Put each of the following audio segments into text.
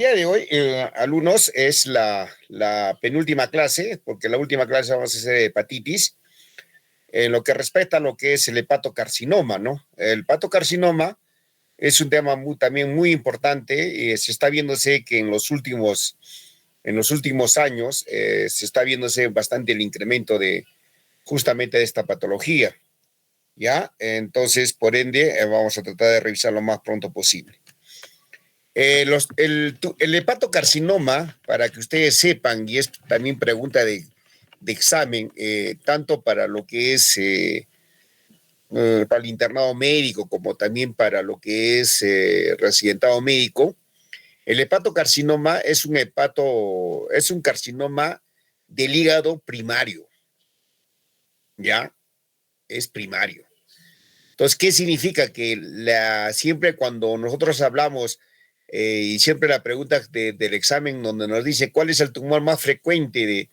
Día de hoy, alumnos, es la penúltima clase, porque la última clase vamos a hacer de hepatitis, en lo que respecta a lo que es el hepatocarcinoma, ¿no? El hepatocarcinoma es un tema también muy importante y se está viéndose que en los últimos años se está viéndose bastante el incremento de justamente de esta patología, ¿ya? Entonces, por ende, vamos a tratar de revisar lo más pronto posible. El hepatocarcinoma, para que ustedes sepan, y es también pregunta de examen, tanto para lo que es para el internado médico como también para lo que es residentado médico, el hepatocarcinoma es un carcinoma del hígado primario, ¿ya? Es primario. Entonces, ¿qué significa? Que siempre cuando nosotros hablamos y siempre la pregunta del examen donde nos dice cuál es el tumor más frecuente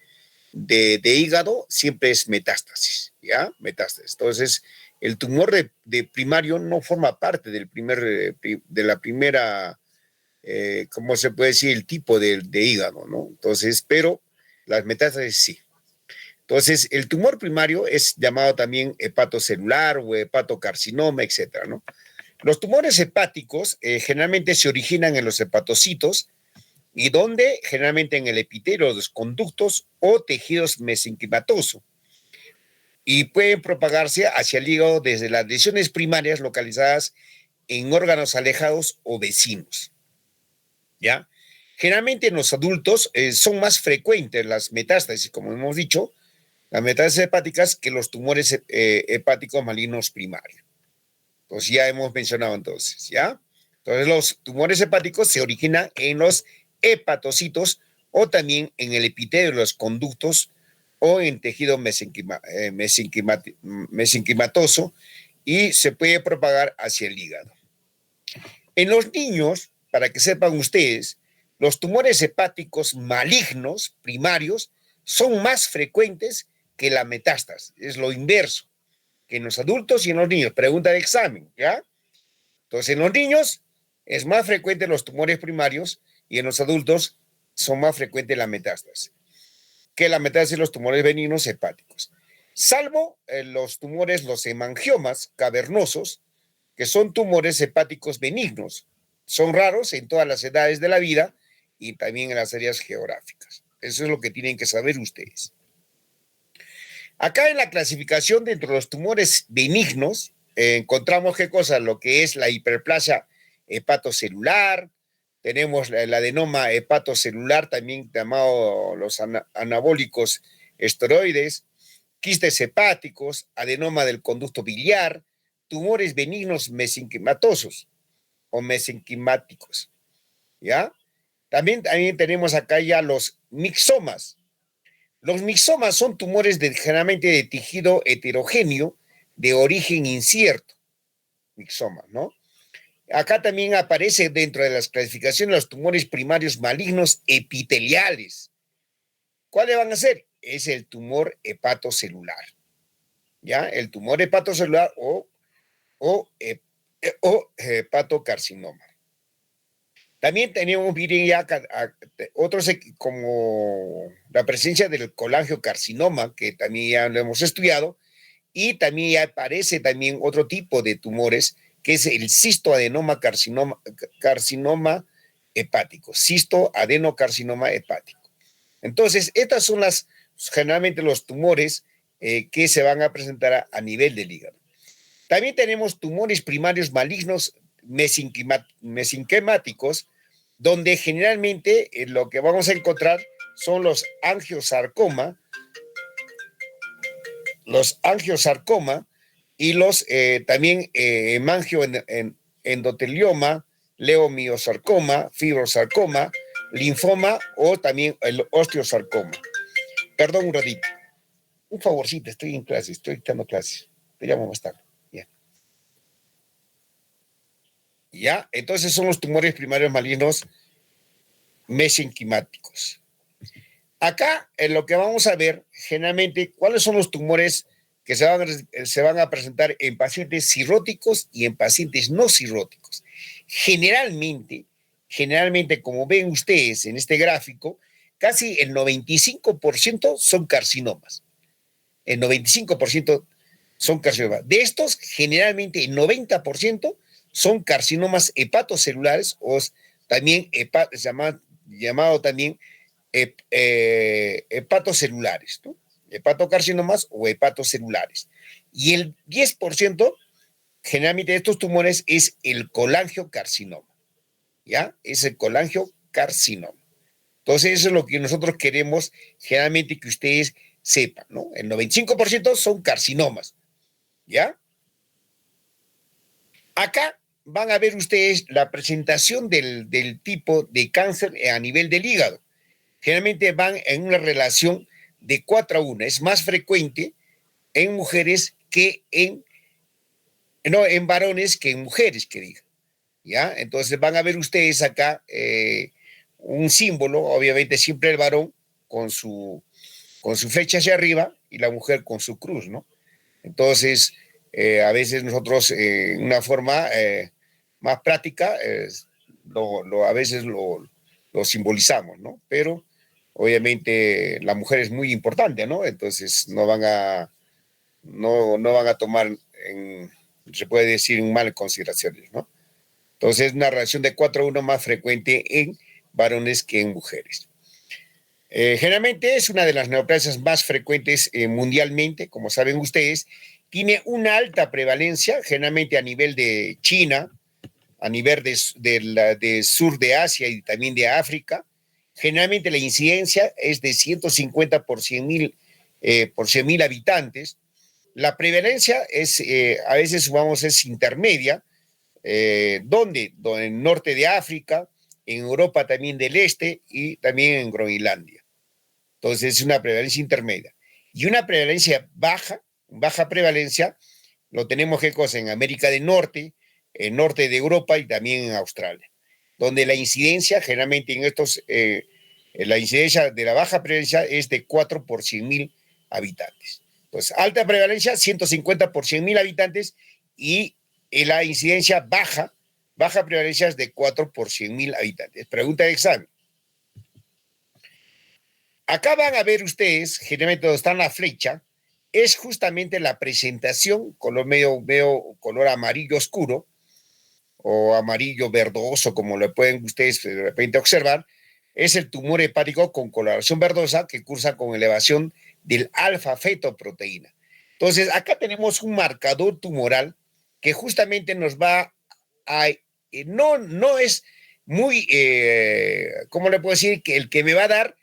de hígado, siempre es metástasis, ¿ya? Metástasis. Entonces, el tumor de primario no forma parte de la primera, ¿cómo se puede decir? El tipo de hígado, ¿no? Entonces, pero las metástasis sí. Entonces, el tumor primario es llamado también hepatocelular o hepatocarcinoma, etcétera, ¿no? Los tumores hepáticos generalmente se originan en los hepatocitos y donde generalmente en el epitelio de los conductos o tejidos mesenquimatoso y pueden propagarse hacia el hígado desde las lesiones primarias localizadas en órganos alejados o vecinos, ¿ya? Generalmente en los adultos son más frecuentes las metástasis, como hemos dicho, las metástasis hepáticas que los tumores hepáticos malignos primarios. Entonces ya hemos mencionado entonces, ¿ya? Entonces los tumores hepáticos se originan en los hepatocitos o también en el epitelio de los conductos o en tejido mesenquimatoso y se puede propagar hacia el hígado. En los niños, para que sepan ustedes, los tumores hepáticos malignos primarios son más frecuentes que la metástasis, es lo inverso, que en los adultos y en los niños. Pregunta de examen, ¿ya? Entonces, en los niños es más frecuente los tumores primarios y en los adultos son más frecuentes la metástasis que la metástasis de los tumores benignos hepáticos. Salvo los tumores, los hemangiomas cavernosos, que son tumores hepáticos benignos. Son raros en todas las edades de la vida y también en las áreas geográficas. Eso es lo que tienen que saber ustedes. Acá en la clasificación dentro de los tumores benignos, encontramos qué cosa, lo que es la hiperplasia hepatocelular, tenemos el adenoma hepatocelular, también llamado los anabólicos esteroides, quistes hepáticos, adenoma del conducto biliar, tumores benignos mesenquimatosos o mesenquimáticos, ¿ya? También tenemos acá ya los mixomas. Los mixomas son tumores generalmente de tejido heterogéneo de origen incierto, mixoma, ¿no? Acá también aparece dentro de las clasificaciones los tumores primarios malignos epiteliales. ¿Cuáles van a ser? Es el tumor hepatocelular, ¿ya? El tumor hepatocelular o hepatocarcinoma. También tenemos, miren, ya otros como la presencia del colangiocarcinoma, que también ya lo hemos estudiado, y también ya aparece también otro tipo de tumores, que es el cistoadenoma carcinoma hepático, cistoadenocarcinoma hepático. Entonces, estas son generalmente los tumores que se van a presentar a nivel del hígado. También tenemos tumores primarios malignos mesenquemáticos, donde generalmente lo que vamos a encontrar son los angiosarcoma y los también hemangioendotelioma, leomiosarcoma, fibrosarcoma, linfoma o también el osteosarcoma. Perdón un ratito. Un favorcito, estoy en clase, estoy dictando clases. Te llamo más tarde. ¿Ya? Entonces son los tumores primarios malignos mesenquimáticos. Acá, en lo que vamos a ver, generalmente, cuáles son los tumores que se van a presentar en pacientes cirróticos y en pacientes no cirróticos. Generalmente, generalmente, como ven ustedes en este gráfico, casi el 95% son carcinomas. El 95% son carcinomas. De estos, generalmente el 90% son carcinomas hepatocelulares o también llamado también hepatocelulares, ¿no? Hepatocarcinomas o hepatocelulares. Y el 10% generalmente de estos tumores es el colangiocarcinoma, ¿ya? Es el colangiocarcinoma. Entonces, eso es lo que nosotros queremos generalmente que ustedes sepan, ¿no? El 95% son carcinomas, ¿ya? Acá van a ver ustedes la presentación del tipo de cáncer a nivel del hígado. Generalmente van en una relación de 4-1. Es más frecuente en mujeres que en varones que en mujeres, que digan. ¿Ya? Entonces van a ver ustedes acá un símbolo, obviamente siempre el varón con su flecha hacia arriba y la mujer con su cruz, ¿no? Entonces, a veces nosotros, una forma más práctica, a veces lo simbolizamos, ¿no? Pero obviamente la mujer es muy importante, ¿no? Entonces no van a tomar, se puede decir, en mal consideraciones, ¿no? Entonces, una relación de 4-1 más frecuente en varones que en mujeres. Generalmente es una de las neoplasias más frecuentes mundialmente, como saben ustedes. Tiene una alta prevalencia, generalmente a nivel de China, a nivel de sur de Asia y también de África. Generalmente la incidencia es de 150 por 100.000 habitantes. La prevalencia es, a veces, vamos, es intermedia. ¿Dónde? En el norte de África, en Europa también del Este y también en Groenlandia. Entonces es una prevalencia intermedia. Y una prevalencia baja prevalencia, lo tenemos, ¿qué cosa? En América del Norte, en norte de Europa y también en Australia, donde la incidencia generalmente la incidencia de la baja prevalencia es de 4 por 100.000 habitantes. Pues alta prevalencia, 150 por 100.000 habitantes, y la incidencia baja prevalencia es de 4 por 100.000 habitantes. Pregunta de examen. Acá van a ver ustedes, generalmente donde está la flecha, es justamente la presentación, color medio color amarillo oscuro o amarillo verdoso, como lo pueden ustedes de repente observar. Es el tumor hepático con coloración verdosa que cursa con elevación del alfa-fetoproteína. Entonces, acá tenemos un marcador tumoral que justamente nos va a... no es muy, ¿cómo le puedo decir? Que el que me va a dar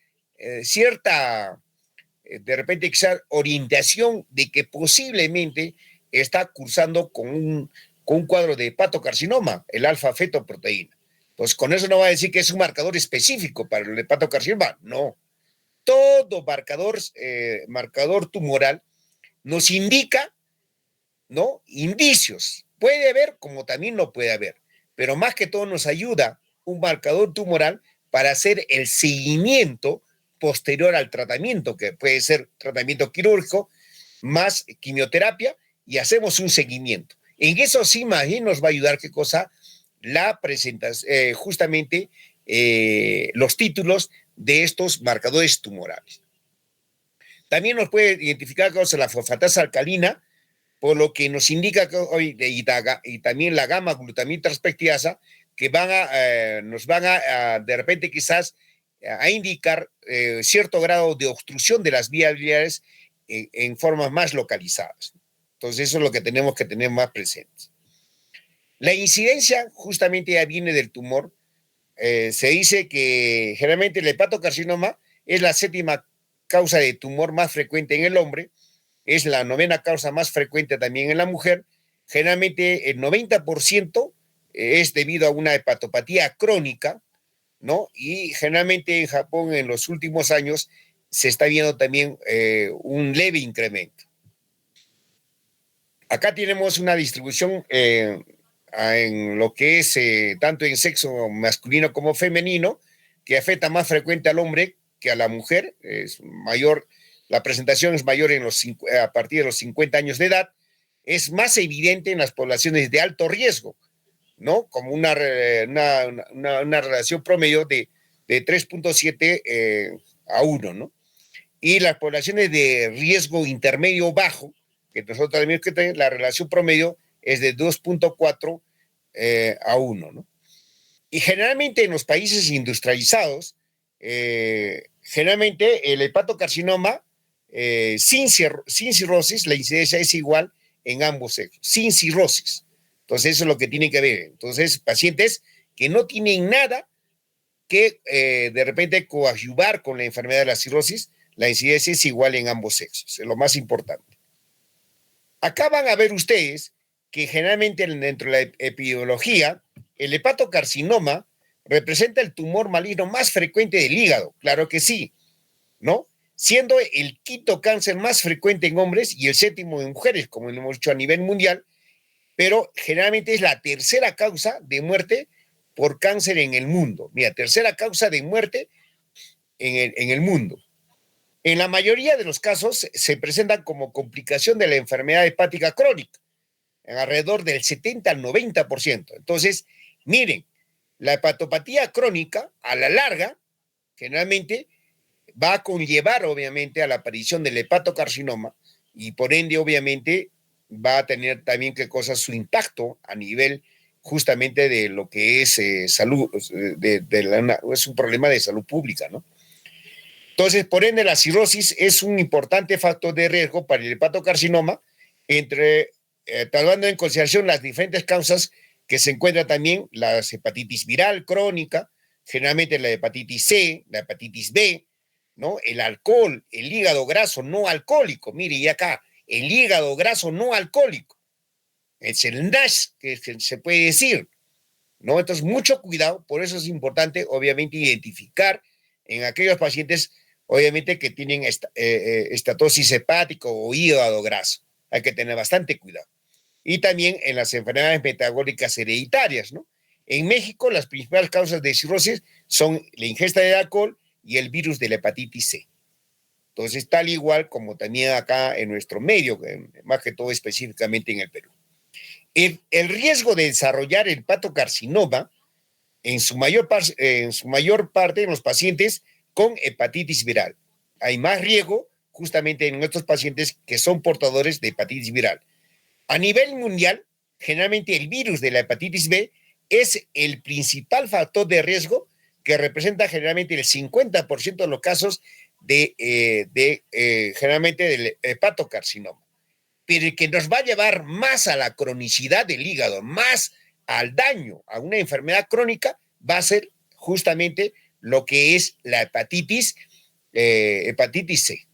cierta, de repente, quizás orientación de que posiblemente está cursando con un cuadro de hepatocarcinoma, el alfa-fetoproteína. Pues con eso no va a decir que es un marcador específico para el hepatocarcinoma, no. Todo marcador tumoral nos indica, ¿no? Indicios. Puede haber como también no puede haber, pero más que todo nos ayuda un marcador tumoral para hacer el seguimiento posterior al tratamiento, que puede ser tratamiento quirúrgico más quimioterapia, y hacemos un seguimiento. En eso sí, más bien nos va a ayudar, ¿qué cosa? La presentación, justamente los títulos de estos marcadores tumorales. También nos puede identificar con la fosfatasa alcalina, por lo que nos indica que hoy, y también la gamma glutamina transpectiasa, que nos van de repente quizás a indicar cierto grado de obstrucción de las vías biliares en formas más localizadas. Entonces eso es lo que tenemos que tener más presentes. La incidencia justamente ya viene del tumor. Se dice que generalmente el hepatocarcinoma es la 7ª causa de tumor más frecuente en el hombre, es la 9ª causa más frecuente también en la mujer. Generalmente el 90% es debido a una hepatopatía crónica, ¿no? Y generalmente en Japón en los últimos años se está viendo también un leve incremento. Acá tenemos una distribución en lo que es tanto en sexo masculino como femenino, que afecta más frecuente al hombre que a la mujer. Es mayor, la presentación es mayor a partir de los 50 años de edad. Es más evidente en las poblaciones de alto riesgo, ¿no? Como una relación promedio de 3.7 a 1, ¿no? Y las poblaciones de riesgo intermedio bajo, que nosotros también que tenemos, la relación promedio es de 2.4 a 1, ¿no? Y generalmente en los países industrializados, generalmente el hepatocarcinoma sin cirrosis, la incidencia es igual en ambos sexos, sin cirrosis. Entonces eso es lo que tienen que ver. Entonces pacientes que no tienen nada que de repente coadyuvar con la enfermedad de la cirrosis, la incidencia es igual en ambos sexos, es lo más importante. Acá van a ver ustedes que generalmente dentro de la epidemiología, el hepatocarcinoma representa el tumor maligno más frecuente del hígado, claro que sí, ¿no? Siendo el quinto cáncer más frecuente en hombres y el séptimo en mujeres, como lo hemos dicho a nivel mundial, pero generalmente es la tercera causa de muerte por cáncer en el mundo. Mira, tercera causa de muerte en el mundo. En la mayoría de los casos se presentan como complicación de la enfermedad hepática crónica, en alrededor del 70 al 90%. Entonces, miren, la hepatopatía crónica, a la larga, generalmente va a conllevar, obviamente, a la aparición del hepatocarcinoma y, por ende, obviamente, va a tener también qué cosa su impacto a nivel justamente de lo que es salud, es un problema de salud pública, ¿no? Entonces, por ende, la cirrosis es un importante factor de riesgo para el hepatocarcinoma, tomando en consideración las diferentes causas que se encuentran también, la hepatitis viral crónica, generalmente la hepatitis C, la hepatitis B, ¿no? El alcohol, el hígado graso no alcohólico, mire, y acá, el hígado graso no alcohólico, es el NASH, que se puede decir, ¿no? Entonces, mucho cuidado, por eso es importante, obviamente, identificar en aquellos pacientes, obviamente, que tienen estatosis hepática o hígado graso. Hay que tener bastante cuidado. Y también en las enfermedades metabólicas hereditarias, ¿no? En México, las principales causas de cirrosis son la ingesta de alcohol y el virus de la hepatitis C. Entonces, tal igual como también acá en nuestro medio, más que todo específicamente en el Perú. El riesgo de desarrollar el hepatocarcinoma en su mayor parte en los pacientes con hepatitis viral. Hay más riesgo justamente en nuestros pacientes que son portadores de hepatitis viral. A nivel mundial, generalmente el virus de la hepatitis B es el principal factor de riesgo que representa generalmente el 50% de los casos generalmente del hepatocarcinoma. Pero el que nos va a llevar más a la cronicidad del hígado, más al daño, a una enfermedad crónica, va a ser justamente lo que es la hepatitis C.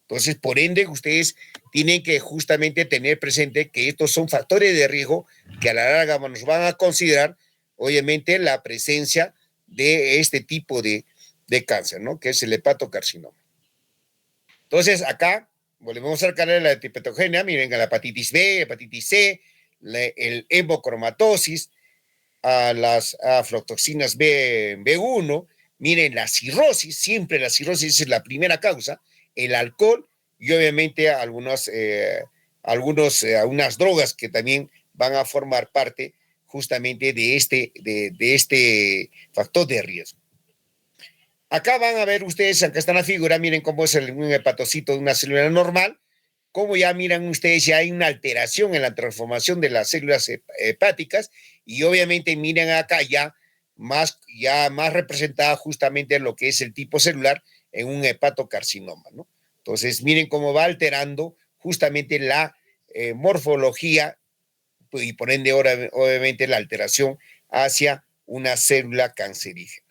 Entonces, por ende, ustedes tienen que justamente tener presente que estos son factores de riesgo que a la larga nos van a considerar, obviamente, la presencia de este tipo de cáncer, ¿no? Que es el hepatocarcinoma. Entonces, acá volvemos al canal de la hepatogenia, miren, la hepatitis B, hepatitis C, el hemocromatosis, a las aflatoxinas B1, miren, la cirrosis, siempre la cirrosis es la primera causa, el alcohol y obviamente algunas drogas que también van a formar parte justamente de este factor de riesgo. Acá van a ver ustedes, acá está la figura, miren cómo es un hepatocito de una célula normal, como ya miran ustedes, ya hay una alteración en la transformación de las células hepáticas y obviamente miren acá ya más representada justamente lo que es el tipo celular en un hepatocarcinoma, ¿no? Entonces miren cómo va alterando justamente la morfología y por ende obviamente la alteración hacia una célula cancerígena.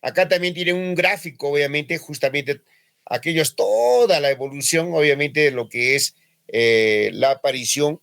Acá también tienen un gráfico, obviamente, justamente toda la evolución, obviamente, de lo que es la aparición,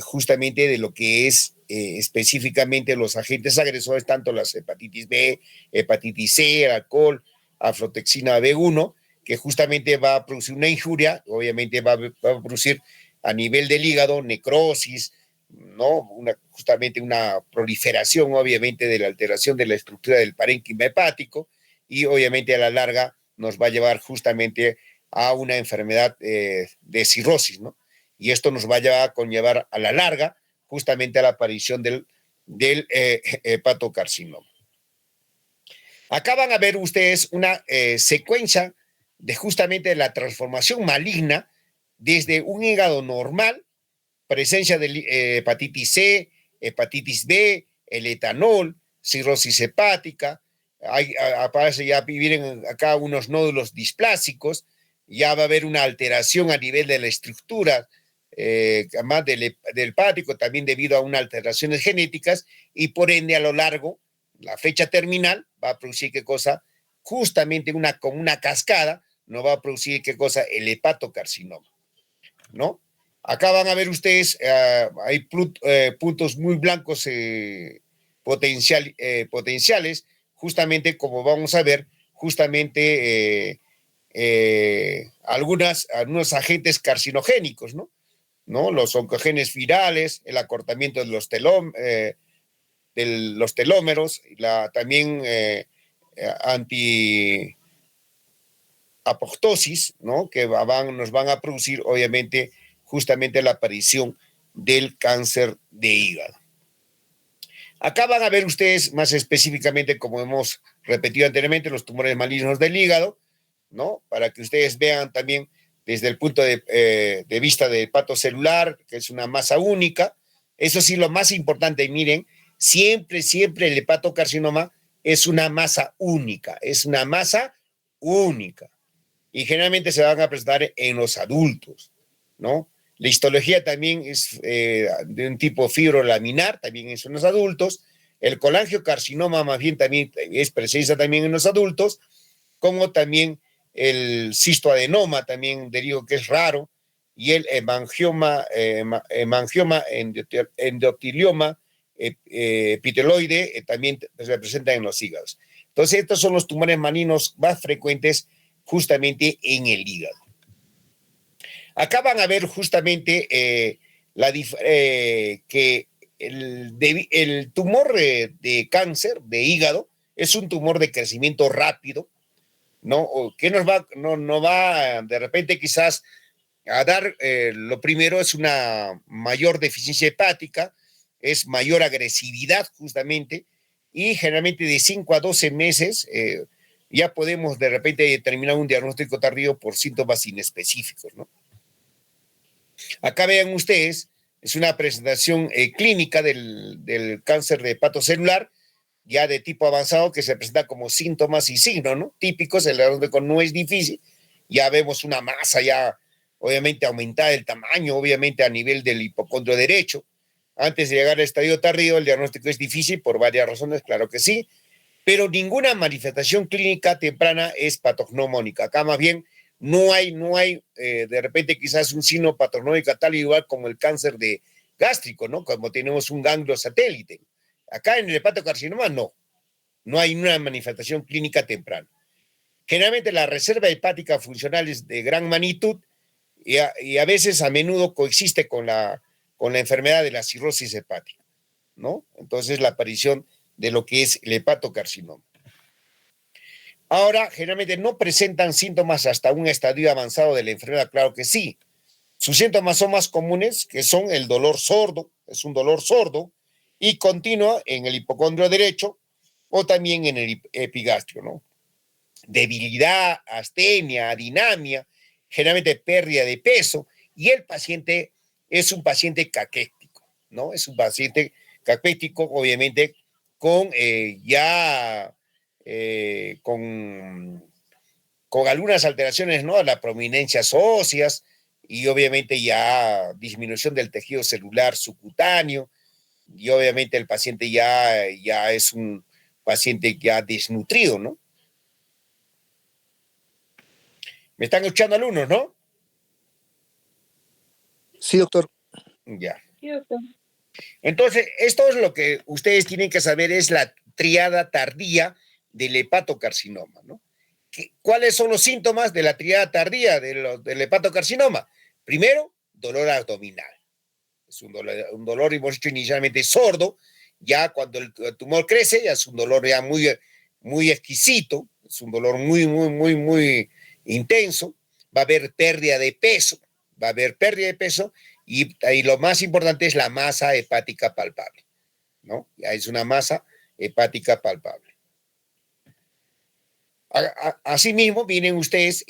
justamente de lo que es específicamente los agentes agresores, tanto las hepatitis B, hepatitis C, el alcohol, aflotoxina B1, que justamente va a producir una injuria, obviamente va a producir a nivel del hígado necrosis, ¿no? Justamente una proliferación, obviamente, de la alteración de la estructura del parénquima hepático y obviamente a la larga nos va a llevar justamente a una enfermedad de cirrosis, ¿no? Y esto nos va a conllevar a la larga justamente a la aparición del hepatocarcinoma. Acá van a ver ustedes una secuencia de justamente la transformación maligna desde un hígado normal, presencia de hepatitis C, hepatitis B, el etanol, cirrosis hepática, aparece ya, vienen acá unos nódulos displásicos, ya va a haber una alteración a nivel de la estructura, además del hepático, también debido a unas alteraciones genéticas, y por ende a lo largo, la fecha terminal va a producir qué cosa, justamente como una cascada, no va a producir qué cosa, el hepatocarcinoma, ¿no? Acá van a ver ustedes, hay puntos muy blancos potenciales, justamente como vamos a ver, justamente algunos agentes carcinogénicos, ¿no? Los oncogenes virales, el acortamiento de los telómeros, también antiapoptosis, ¿no? Que nos van a producir, obviamente, justamente la aparición del cáncer de hígado. Acá van a ver ustedes más específicamente, como hemos repetido anteriormente, los tumores malignos del hígado, ¿no? Para que ustedes vean también desde el punto de vista de hepato celular, que es una masa única. Eso sí, lo más importante, miren, siempre el hepatocarcinoma es una masa única, y generalmente se van a presentar en los adultos, ¿no? La histología también es de un tipo fibrolaminar, también es en los adultos. El colangiocarcinoma más bien también es presencia también en los adultos, como también el cistoadenoma, también digo que es raro, y el hemangioma endotelioma epiteloide también se presenta en los hígados. Entonces, estos son los tumores malignos más frecuentes justamente en el hígado. Acá van a ver justamente que el tumor de cáncer de hígado es un tumor de crecimiento rápido, ¿no? Que no va de repente quizás a dar, lo primero es una mayor deficiencia hepática, es mayor agresividad justamente, y generalmente de 5 a 12 meses ya podemos de repente determinar un diagnóstico tardío por síntomas inespecíficos, ¿no? Acá vean ustedes, es una presentación clínica del cáncer de hepato celular, ya de tipo avanzado, que se presenta como síntomas y signos, ¿no? Típicos, el diagnóstico no es difícil, ya vemos una masa ya obviamente aumentada el tamaño, obviamente a nivel del hipocondrio derecho. Antes de llegar al estadio tardío, el diagnóstico es difícil por varias razones, claro que sí, pero ninguna manifestación clínica temprana es patognomónica. Acá más bien no hay de repente quizás un signo patognomónico tal igual como el cáncer de gástrico, ¿no? Como tenemos un ganglio satélite. Acá en el hepatocarcinoma no hay una manifestación clínica temprana. Generalmente la reserva hepática funcional es de gran magnitud y a veces a menudo coexiste con la enfermedad de la cirrosis hepática, ¿no? Entonces la aparición de lo que es el hepatocarcinoma. Ahora, generalmente no presentan síntomas hasta un estadio avanzado de la enfermedad, claro que sí. Sus síntomas son más comunes, que son el dolor sordo, es un dolor sordo y continuo en el hipocondrio derecho o también en el epigastrio, ¿no? Debilidad, astenia, adinamia, generalmente pérdida de peso, y el paciente es un paciente caquético, ¿no? Es un paciente caquético, obviamente, con con algunas alteraciones, ¿no? Las prominencias óseas y obviamente ya disminución del tejido celular subcutáneo, y obviamente el paciente ya es un paciente ya desnutrido, ¿no? ¿Me están escuchando alumnos, no? Sí, doctor. Ya. Sí, doctor. Entonces, esto es lo que ustedes tienen que saber, es la triada tardía del hepatocarcinoma, ¿no? ¿Cuáles son los síntomas de la triada tardía del hepatocarcinoma? Primero, dolor abdominal. Es un dolor, hemos dicho inicialmente, sordo. Ya cuando el tumor crece, ya es un dolor ya muy exquisito, es un dolor muy intenso. Va a haber pérdida de peso, y lo más importante es la masa hepática palpable, ¿no? Ya es una masa hepática palpable. Asimismo, miren ustedes,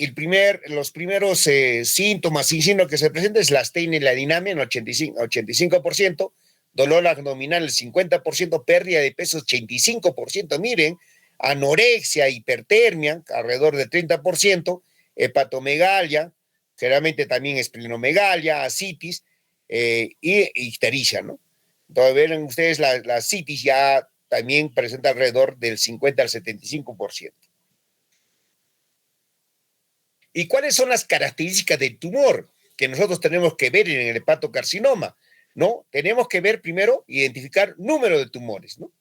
los primeros síntomas y signos que se presentan es la astenia y la dinamia en 85%, dolor abdominal el 50%, pérdida de peso 85%, miren, anorexia, hipertermia, alrededor del 30%, hepatomegalia, generalmente también esplenomegalia, ascitis y ictericia, ¿no? Entonces, ven ustedes, la citis ya también presenta alrededor del 50 al 75%. ¿Y cuáles son las características del tumor que nosotros tenemos que ver en el hepatocarcinoma? ¿No? Tenemos que ver primero, identificar número de tumores, ¿no?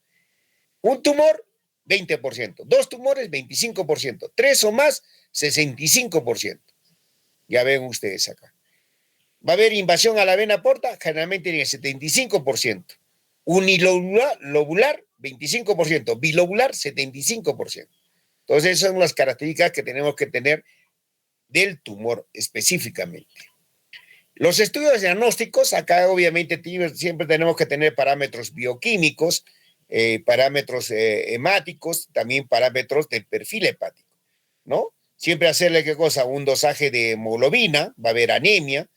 Un tumor, 20%. Dos tumores, 25%. Tres o más, 65%. Ya ven ustedes acá. Va a haber invasión a la vena porta, generalmente en el 75%. Unilobular, 25%. Bilobular, 75%. Entonces, esas son las características que tenemos que tener del tumor específicamente. Los estudios diagnósticos, acá obviamente siempre tenemos que tener parámetros bioquímicos, parámetros hemáticos, también parámetros del perfil hepático, ¿no? Siempre hacerle, ¿qué cosa? Un dosaje de hemoglobina, va a haber anemia,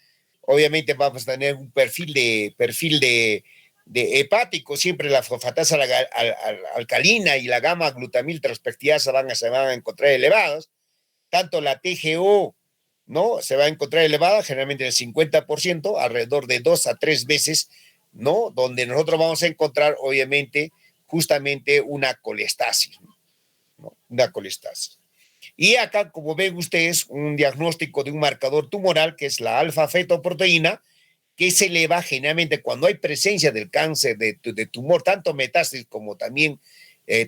obviamente vamos a tener un perfil de hepático, siempre la fosfatasa alcalina y la gamma glutamil transpeptidasa se van a encontrar elevados, tanto la TGO, ¿no? Se va a encontrar elevada, generalmente en el 50%, alrededor de 2 a 3 veces, ¿no? Donde nosotros vamos a encontrar, obviamente, justamente una colestasis, ¿no? Una colestasis. Y acá, como ven ustedes, un diagnóstico de un marcador tumoral, que es la alfa-fetoproteína, que se eleva generalmente cuando hay presencia del cáncer, de tumor, tanto metástasis como también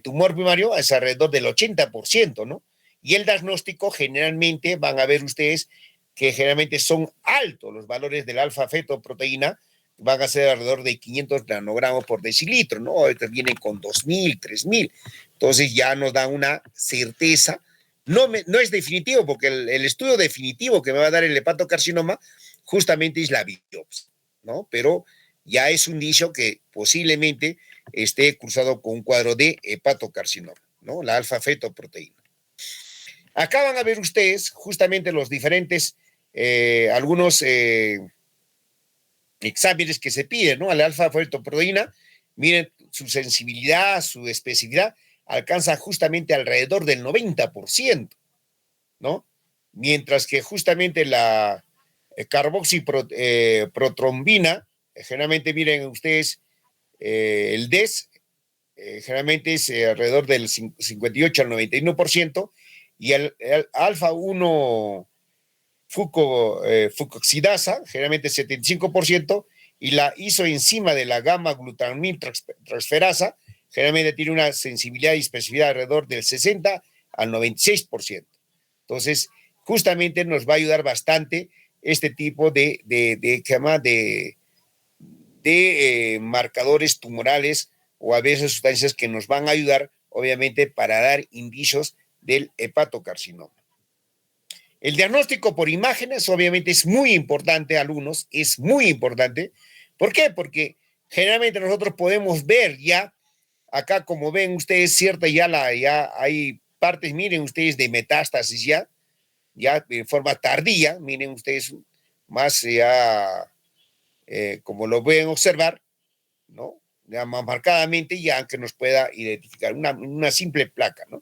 tumor primario, es alrededor del 80%, ¿no? Y el diagnóstico generalmente van a ver ustedes que generalmente son altos los valores del alfa-fetoproteína, van a ser alrededor de 500 nanogramos por decilitro, ¿no? Ahorita vienen con 2.000, 3.000. Entonces ya nos da una certeza. No es definitivo, porque el estudio definitivo que me va a dar el hepatocarcinoma justamente es la biopsia, ¿no? Pero ya es un dicho que posiblemente esté cruzado con un cuadro de hepatocarcinoma, ¿no? La alfa-fetoproteína. Acá van a ver ustedes justamente los diferentes, algunos exámenes que se piden, ¿no? A la alfa-fetoproteína, miren su sensibilidad, su especificidad, alcanza justamente alrededor del 90%, ¿no? Mientras que justamente la carboxiprotrombina, generalmente miren ustedes, el DES, generalmente es alrededor del 58 al 91%, y el alfa-1 fucoxidasa, generalmente 75%, y la isoenzima de la gamma glutamil transferasa, generalmente tiene una sensibilidad y especificidad alrededor del 60 al 96%. Entonces, justamente nos va a ayudar bastante este tipo de marcadores tumorales o a veces sustancias que nos van a ayudar, obviamente, para dar indicios del hepatocarcinoma. El diagnóstico por imágenes, obviamente, es muy importante, alumnos, es muy importante. ¿Por qué? Porque generalmente nosotros podemos ver ya, acá como ven ustedes, cierta ya hay partes, miren ustedes, de metástasis ya de forma tardía, miren ustedes, más ya, como lo pueden observar, ¿no? Ya más marcadamente, ya que nos pueda identificar una simple placa, ¿no?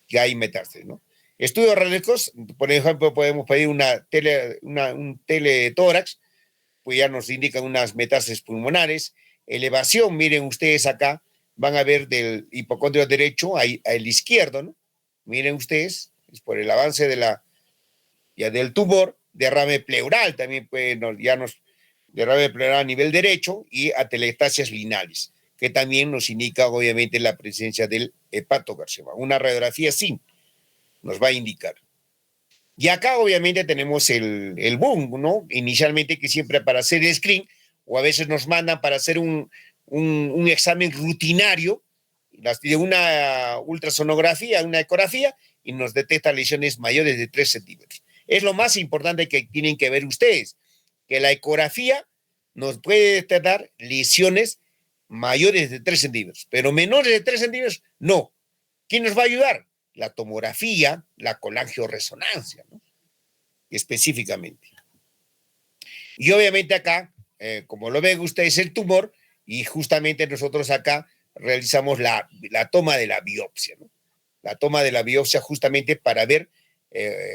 Ya hay metástasis, ¿no? Estudios radiológicos, por ejemplo, podemos pedir un teletórax, pues ya nos indican unas metástasis pulmonares. Elevación, miren ustedes acá, van a ver del hipocondrio derecho al izquierdo, ¿no? Miren ustedes, es por el avance ya del tumor, derrame pleural también derrame pleural a nivel derecho y atelectasias lineales, que también nos indica obviamente la presencia del hepatocarcinoma. Una radiografía simple nos va a indicar. Y acá obviamente tenemos el boom, ¿no? Inicialmente que siempre para hacer el screen, o a veces nos mandan para hacer un examen rutinario, de una ultrasonografía, una ecografía, y nos detecta lesiones mayores de 3 centímetros. Es lo más importante que tienen que ver ustedes, que la ecografía nos puede detectar lesiones mayores de 3 centímetros, pero menores de 3 centímetros, no. ¿Quién nos va a ayudar? La tomografía, la colangioresonancia, ¿no? Específicamente. Y obviamente acá, como lo ven ustedes, el tumor, y justamente nosotros acá realizamos la toma de la biopsia, ¿no? La toma de la biopsia justamente para ver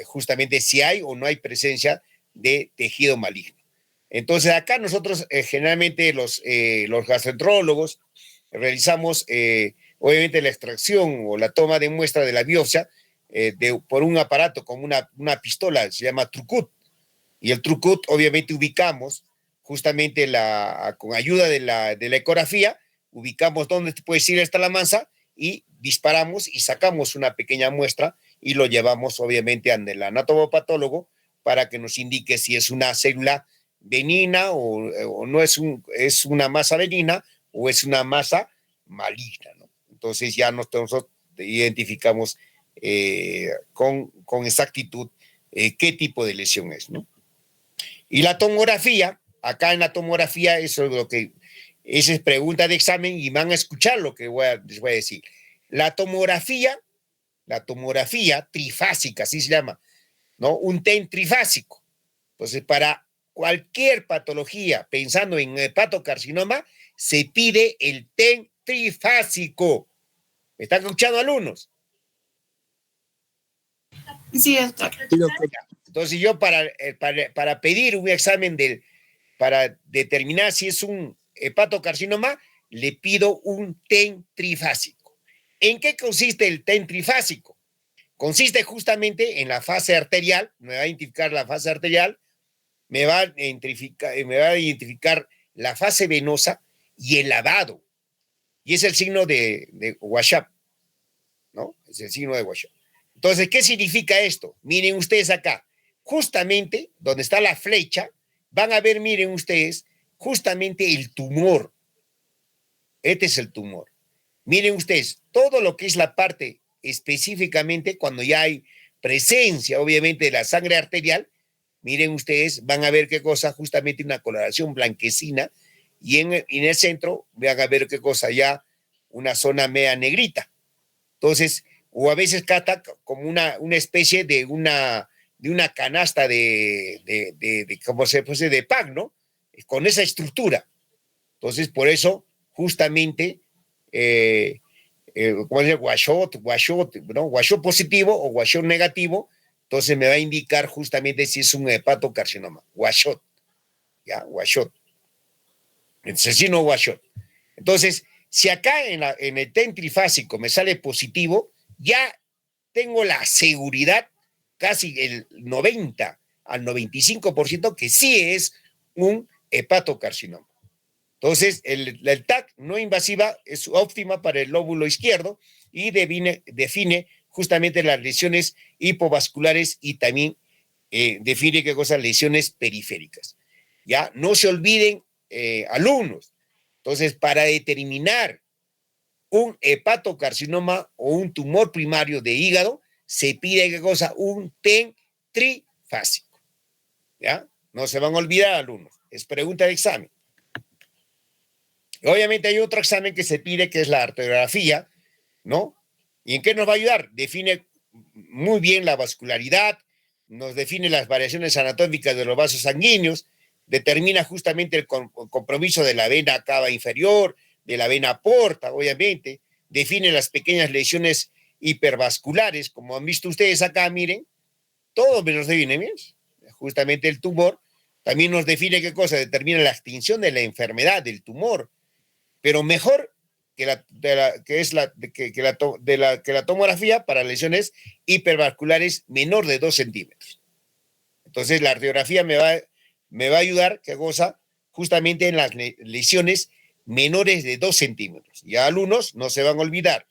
justamente si hay o no hay presencia de tejido maligno. Entonces acá nosotros generalmente los gastroenterólogos realizamos obviamente la extracción o la toma de muestra de la biopsia por un aparato como una pistola, se llama trucut. Y el trucut obviamente ubicamos justamente con ayuda de la ecografía, ubicamos dónde puede ir esta la masa y disparamos y sacamos una pequeña muestra y lo llevamos obviamente ante el anatomopatólogo para que nos indique si es una célula benigna o no es una masa benigna o es una masa maligna, ¿no? Entonces ya nosotros identificamos con exactitud qué tipo de lesión es, ¿no? Y la tomografía, acá en la tomografía, eso es lo que, esa es pregunta de examen y van a escuchar lo que les voy a decir. La tomografía trifásica, así se llama, ¿no? Un TEN trifásico. Entonces, para cualquier patología, pensando en hepatocarcinoma, se pide el TEN trifásico. ¿Me están escuchando, alumnos? Sí, doctor. Entonces, yo para pedir un examen para determinar si es un hepatocarcinoma, le pido un TEN trifásico. ¿En qué consiste el TEN trifásico? Consiste justamente en la fase arterial, me va a identificar la fase arterial, me va a identificar la fase venosa y el lavado. Y es el signo de Washap, ¿no? Es el signo de Washap. Entonces, ¿qué significa esto? Miren ustedes acá, justamente donde está la flecha, van a ver, miren ustedes, justamente el tumor. Este es el tumor. Miren ustedes, todo lo que es la parte específicamente cuando ya hay presencia, obviamente, de la sangre arterial, miren ustedes, van a ver qué cosa, justamente una coloración blanquecina, y en el centro van a ver qué cosa, ya una zona media negrita. Entonces, o a veces cata como una especie de una canasta como se fuese de pan, ¿no? Con esa estructura. Entonces, por eso, justamente, ¿cómo se llama? Guashot, ¿no? Guashot positivo o guashot negativo, entonces me va a indicar justamente si es un hepatocarcinoma. Guashot, ¿ya? Guashot. Asesino Guashot. Entonces, si acá en el TEN trifásico me sale positivo, ya tengo la seguridad, casi el 90 al 95%, que sí es un hepatocarcinoma. Entonces, el TAC no invasiva es óptima para el lóbulo izquierdo y define justamente las lesiones hipovasculares y también define qué cosas, lesiones periféricas. Ya, no se olviden, alumnos. Entonces, para determinar un hepatocarcinoma o un tumor primario de hígado, se pide qué cosa, un TEN trifásico. ¿Ya? No se van a olvidar, alumnos. Es pregunta de examen. Obviamente hay otro examen que se pide, que es la arteriografía, ¿no? ¿Y en qué nos va a ayudar? Define muy bien la vascularidad, nos define las variaciones anatómicas de los vasos sanguíneos, determina justamente el compromiso de la vena cava inferior, de la vena porta, obviamente, define las pequeñas lesiones hipervasculares, como han visto ustedes acá, miren, todo me los define bien, justamente el tumor, también nos define qué cosa, determina la extinción de la enfermedad, del tumor, pero mejor que la tomografía para lesiones hipervasculares menor de 2 centímetros. Entonces, la radiografía me va a ayudar, ¿qué cosa? Justamente en las lesiones menores de 2 centímetros. Ya, alumnos, no se van a olvidar.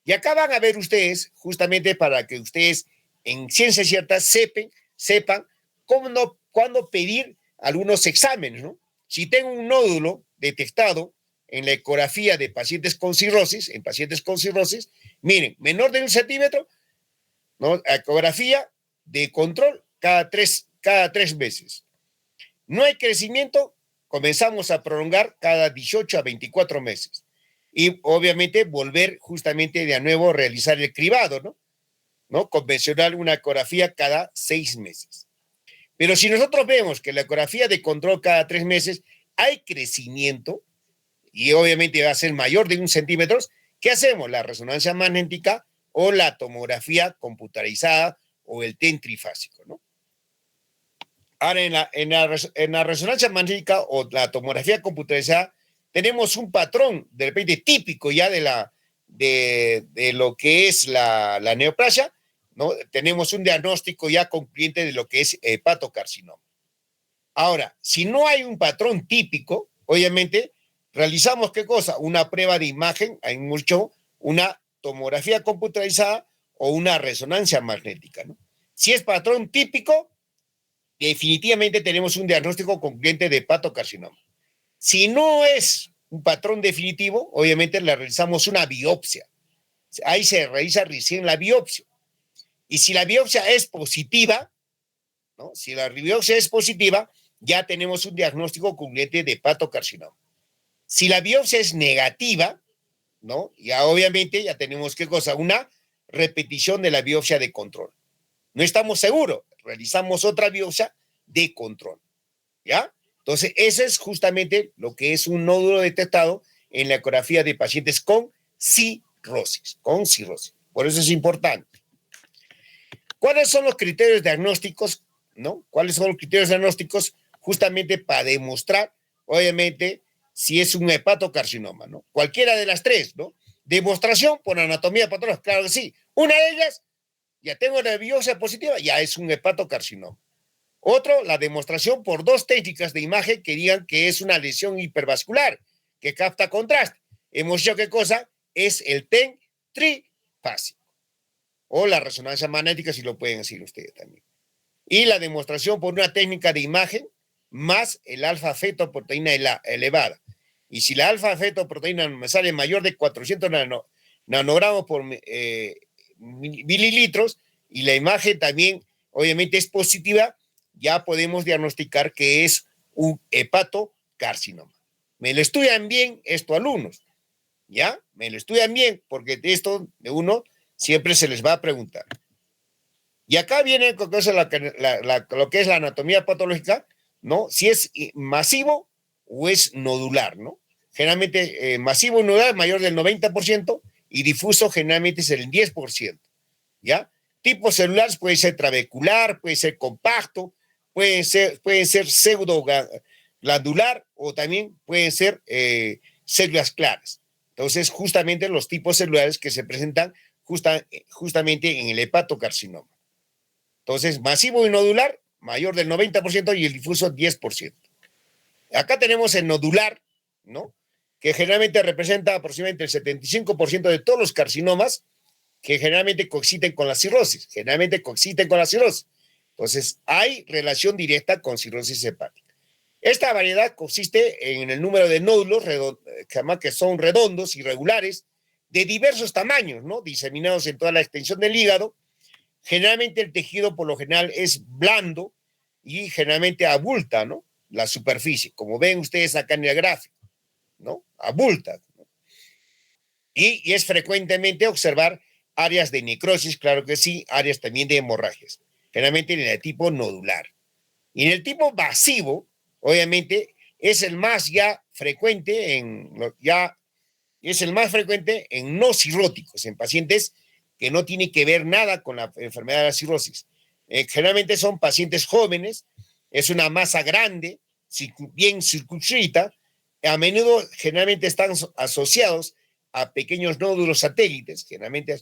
Y acá van a ver ustedes, justamente para que ustedes en ciencia cierta sepan cuándo pedir algunos exámenes, ¿no? Si tengo un nódulo detectado en la ecografía de pacientes con cirrosis, miren, menor de 1 centímetro, ¿no? Ecografía de control cada tres meses. No hay crecimiento, comenzamos a prolongar cada 18 a 24 meses. Y obviamente volver justamente de nuevo a realizar el cribado, ¿no? Convencional, una ecografía cada 6 meses. Pero si nosotros vemos que la ecografía de control cada 3 meses hay crecimiento, y obviamente va a ser mayor de 1 centímetro, ¿qué hacemos? La resonancia magnética o la tomografía computarizada o el TEN trifásico, ¿no? Ahora, en la resonancia magnética o la tomografía computarizada, tenemos un patrón de repente típico ya de lo que es la neoplasia, ¿no? Tenemos un diagnóstico ya concluyente de lo que es hepatocarcinoma. Ahora, si no hay un patrón típico, obviamente, realizamos ¿qué cosa? Una prueba de imagen, hay mucho, una tomografía computarizada o una resonancia magnética, ¿no? Si es patrón típico, definitivamente tenemos un diagnóstico concluyente de hepatocarcinoma. Si no es un patrón definitivo, obviamente le realizamos una biopsia. Ahí se realiza recién la biopsia. Y si la biopsia es positiva, ¿no? Si la biopsia es positiva, ya tenemos un diagnóstico concluyente de hepatocarcinoma. Si la biopsia es negativa, ¿no? Ya obviamente ya tenemos ¿qué cosa? Una repetición de la biopsia de control. No estamos seguros, realizamos otra biopsia de control, ¿ya? Entonces, ese es justamente lo que es un nódulo detectado en la ecografía de pacientes con cirrosis, Por eso es importante. ¿Cuáles son los criterios diagnósticos, no? ¿Cuáles son los criterios diagnósticos justamente para demostrar, obviamente, si es un hepatocarcinoma, ¿no? Cualquiera de las tres, ¿no? Demostración por anatomía patológica, claro que sí. Una de ellas, ya tengo la biopsia positiva, ya es un hepatocarcinoma. Otro, la demostración por 2 técnicas de imagen que digan que es una lesión hipervascular, que capta contraste. Hemos dicho qué cosa es el TEN trifásico o la resonancia magnética, si lo pueden decir ustedes también. Y la demostración por una técnica de imagen más el alfa-fetoproteína elevada. Y si la alfa-fetoproteína me sale mayor de 400 nanogramos por mililitros y la imagen también obviamente es positiva, ya podemos diagnosticar que es un hepatocarcinoma. Me lo estudian bien estos alumnos, ¿ya? Me lo estudian bien porque de esto de uno siempre se les va a preguntar. Y acá viene lo que es la anatomía patológica, ¿no? Si es masivo o es nodular, ¿no? Generalmente masivo y nodular es mayor del 90% y difuso generalmente es el 10%, ¿ya? Tipos celulares puede ser trabecular, puede ser compacto, puede ser pseudoglandular o también pueden ser células claras. Entonces, justamente los tipos celulares que se presentan justamente en el hepatocarcinoma. Entonces, masivo y nodular, mayor del 90% y el difuso 10%. Acá tenemos el nodular, ¿no? Que generalmente representa aproximadamente el 75% de todos los carcinomas que generalmente coexisten con la cirrosis. Entonces, hay relación directa con cirrosis hepática. Esta variedad consiste en el número de nódulos que son redondos, irregulares, de diversos tamaños, ¿no? Diseminados en toda la extensión del hígado. Generalmente el tejido por lo general es blando y generalmente abulta, ¿no? La superficie, como ven ustedes acá en el gráfico, ¿no? Abulta, ¿no? Y es frecuentemente observar áreas de necrosis, claro que sí, áreas también de hemorragias, generalmente en el tipo nodular. Y en el tipo masivo, obviamente, es el más frecuente en no cirróticos, en pacientes que no tienen que ver nada con la enfermedad de la cirrosis. Generalmente son pacientes jóvenes, es una masa grande, bien circunscrita, a menudo generalmente están asociados a pequeños nódulos satélites, generalmente,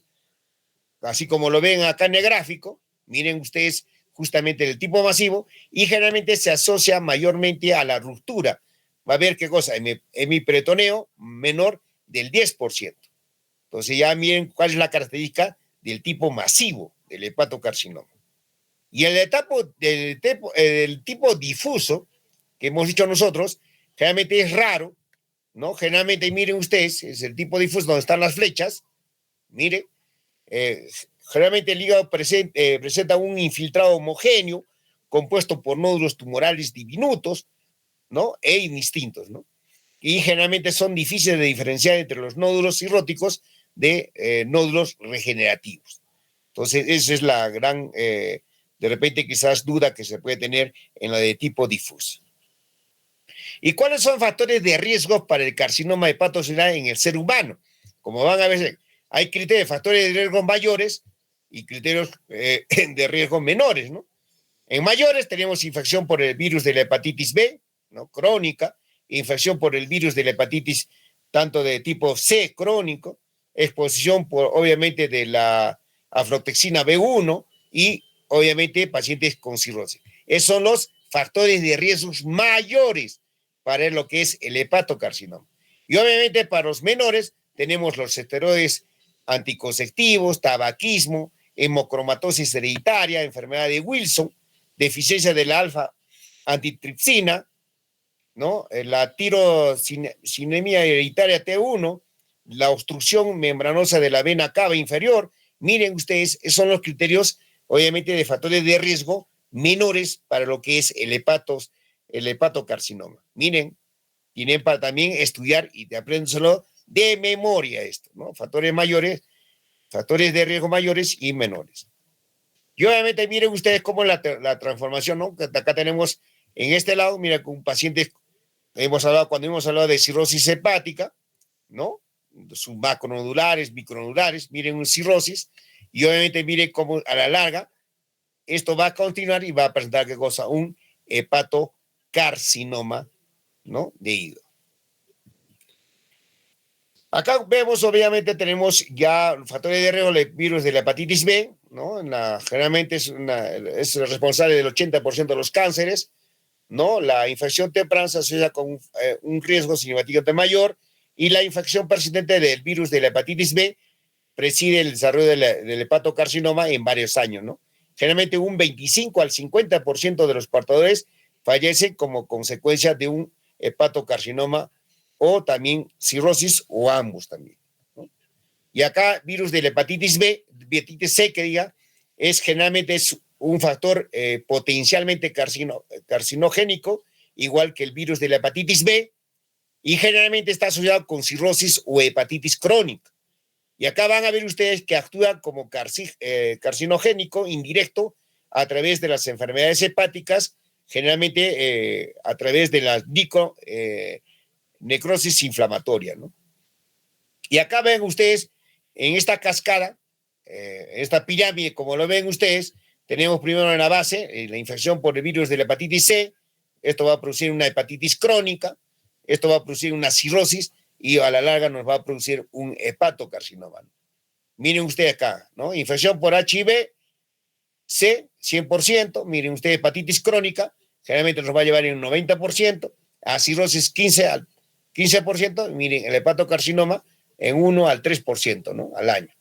así como lo ven acá en el gráfico, miren ustedes justamente el tipo masivo, y generalmente se asocia mayormente a la ruptura. Va a ver qué cosa, hemiperitoneo menor del 10%. Entonces ya miren cuál es la característica del tipo masivo del hepatocarcinoma. Y el tipo difuso, que hemos dicho nosotros, generalmente es raro, ¿no? Generalmente, miren ustedes, es el tipo difuso donde están las flechas, mire, generalmente el hígado presenta un infiltrado homogéneo compuesto por nódulos tumorales diminutos, ¿no? E indistintos, ¿no? Y generalmente son difíciles de diferenciar entre los nódulos cirróticos de nódulos regenerativos. Entonces, esa es la gran, de repente, quizás duda que se puede tener en la de tipo difuso. ¿Y cuáles son factores de riesgo para el carcinoma hepatocelular en el ser humano? Como van a ver, hay criterios de factores de riesgo mayores y criterios de riesgo menores, ¿no? En mayores tenemos infección por el virus de la hepatitis B, ¿no? Crónica, infección por el virus de la hepatitis tanto de tipo C crónico, exposición por, obviamente, de la aflotoxina B1 y, obviamente, pacientes con cirrosis. Esos son los factores de riesgos mayores para lo que es el hepatocarcinoma. Y, obviamente, para los menores tenemos los esteroides anticonceptivos, tabaquismo, hemocromatosis hereditaria, enfermedad de Wilson, deficiencia de la alfa antitripsina, ¿no? La tirosinemia hereditaria T1, la obstrucción membranosa de la vena cava inferior. Miren ustedes, esos son los criterios, obviamente, de factores de riesgo menores para lo que es el hepatocarcinoma. Miren, tienen para también estudiar y te apréndenselo de memoria esto, ¿no? Factores mayores, factores de riesgo mayores y menores. Y obviamente miren ustedes cómo la transformación, ¿no? Acá tenemos en este lado, mira, con un paciente, cuando hemos hablado de cirrosis hepática, ¿no? Sus macronodulares, micronodulares, miren un cirrosis, y obviamente miren cómo a la larga esto va a continuar y va a presentar, ¿qué cosa? Un hepatocarcinoma, ¿no? De hígado. Acá vemos, obviamente, tenemos ya factores de riesgo del virus de la hepatitis B, ¿no? Generalmente es responsable del 80% de los cánceres, ¿no? La infección temprana se asocia con un riesgo significativamente mayor y la infección persistente del virus de la hepatitis B preside el desarrollo del hepatocarcinoma en varios años, ¿no? Generalmente un 25 al 50% de los portadores fallecen como consecuencia de un hepatocarcinoma o también cirrosis o ambos también, ¿no? Y acá virus de la hepatitis B, hepatitis C que diga, generalmente es un factor potencialmente carcinogénico, igual que el virus de la hepatitis B, y generalmente está asociado con cirrosis o hepatitis crónica. Y acá van a ver ustedes que actúa como carcinogénico indirecto a través de las enfermedades hepáticas, generalmente a través de la necrosis inflamatoria, ¿no? Y acá ven ustedes, en esta cascada, esta pirámide, como lo ven ustedes, tenemos primero en la base la infección por el virus de la hepatitis C, esto va a producir una hepatitis crónica, esto va a producir una cirrosis y a la larga nos va a producir un hepatocarcinoma. Miren ustedes acá, ¿no? Infección por HIV, C, 100%, miren ustedes hepatitis crónica, generalmente nos va a llevar en un 90%, a cirrosis 15%, miren el hepatocarcinoma en 1 al 3%, ¿no? Al año.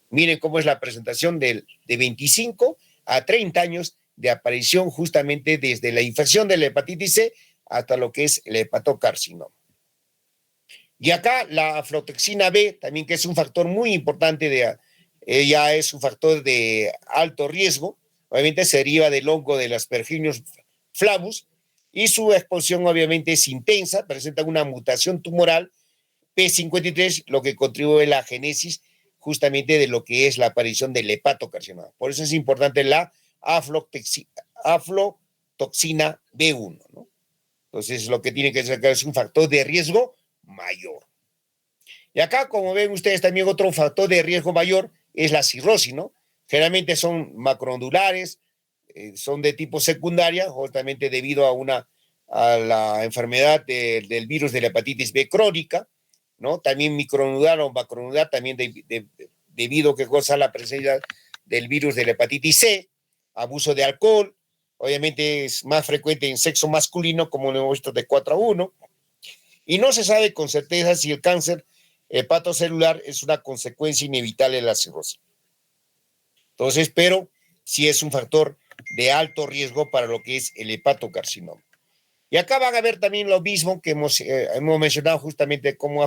Miren cómo es la presentación de 25 a 30 años de aparición justamente desde la infección de la hepatitis C hasta lo que es el hepatocarcinoma. Y acá la aflotoxina B, también que es un factor muy importante, ella es un factor de alto riesgo, obviamente se deriva del hongo del Aspergillus flavus y su exposición obviamente es intensa, presenta una mutación tumoral P53, lo que contribuye a la génesis justamente de lo que es la aparición del hepatocarcinoma. Por eso es importante la aflotoxina B1, ¿no? Entonces, lo que tiene que ser es un factor de riesgo mayor. Y acá, como ven ustedes, también otro factor de riesgo mayor es la cirrosis, ¿no? Generalmente son macronodulares, son de tipo secundaria, justamente debido a la enfermedad del virus de la hepatitis B crónica, ¿no? También micronodular o macronodular, también debido a la presencia del virus de la hepatitis C, abuso de alcohol, obviamente es más frecuente en sexo masculino, como lo hemos visto de 4-1, y no se sabe con certeza si el cáncer hepatocelular es una consecuencia inevitable de la cirrosis. Entonces, pero sí es un factor de alto riesgo para lo que es el hepatocarcinoma. Y acá van a ver también lo mismo que hemos mencionado justamente cómo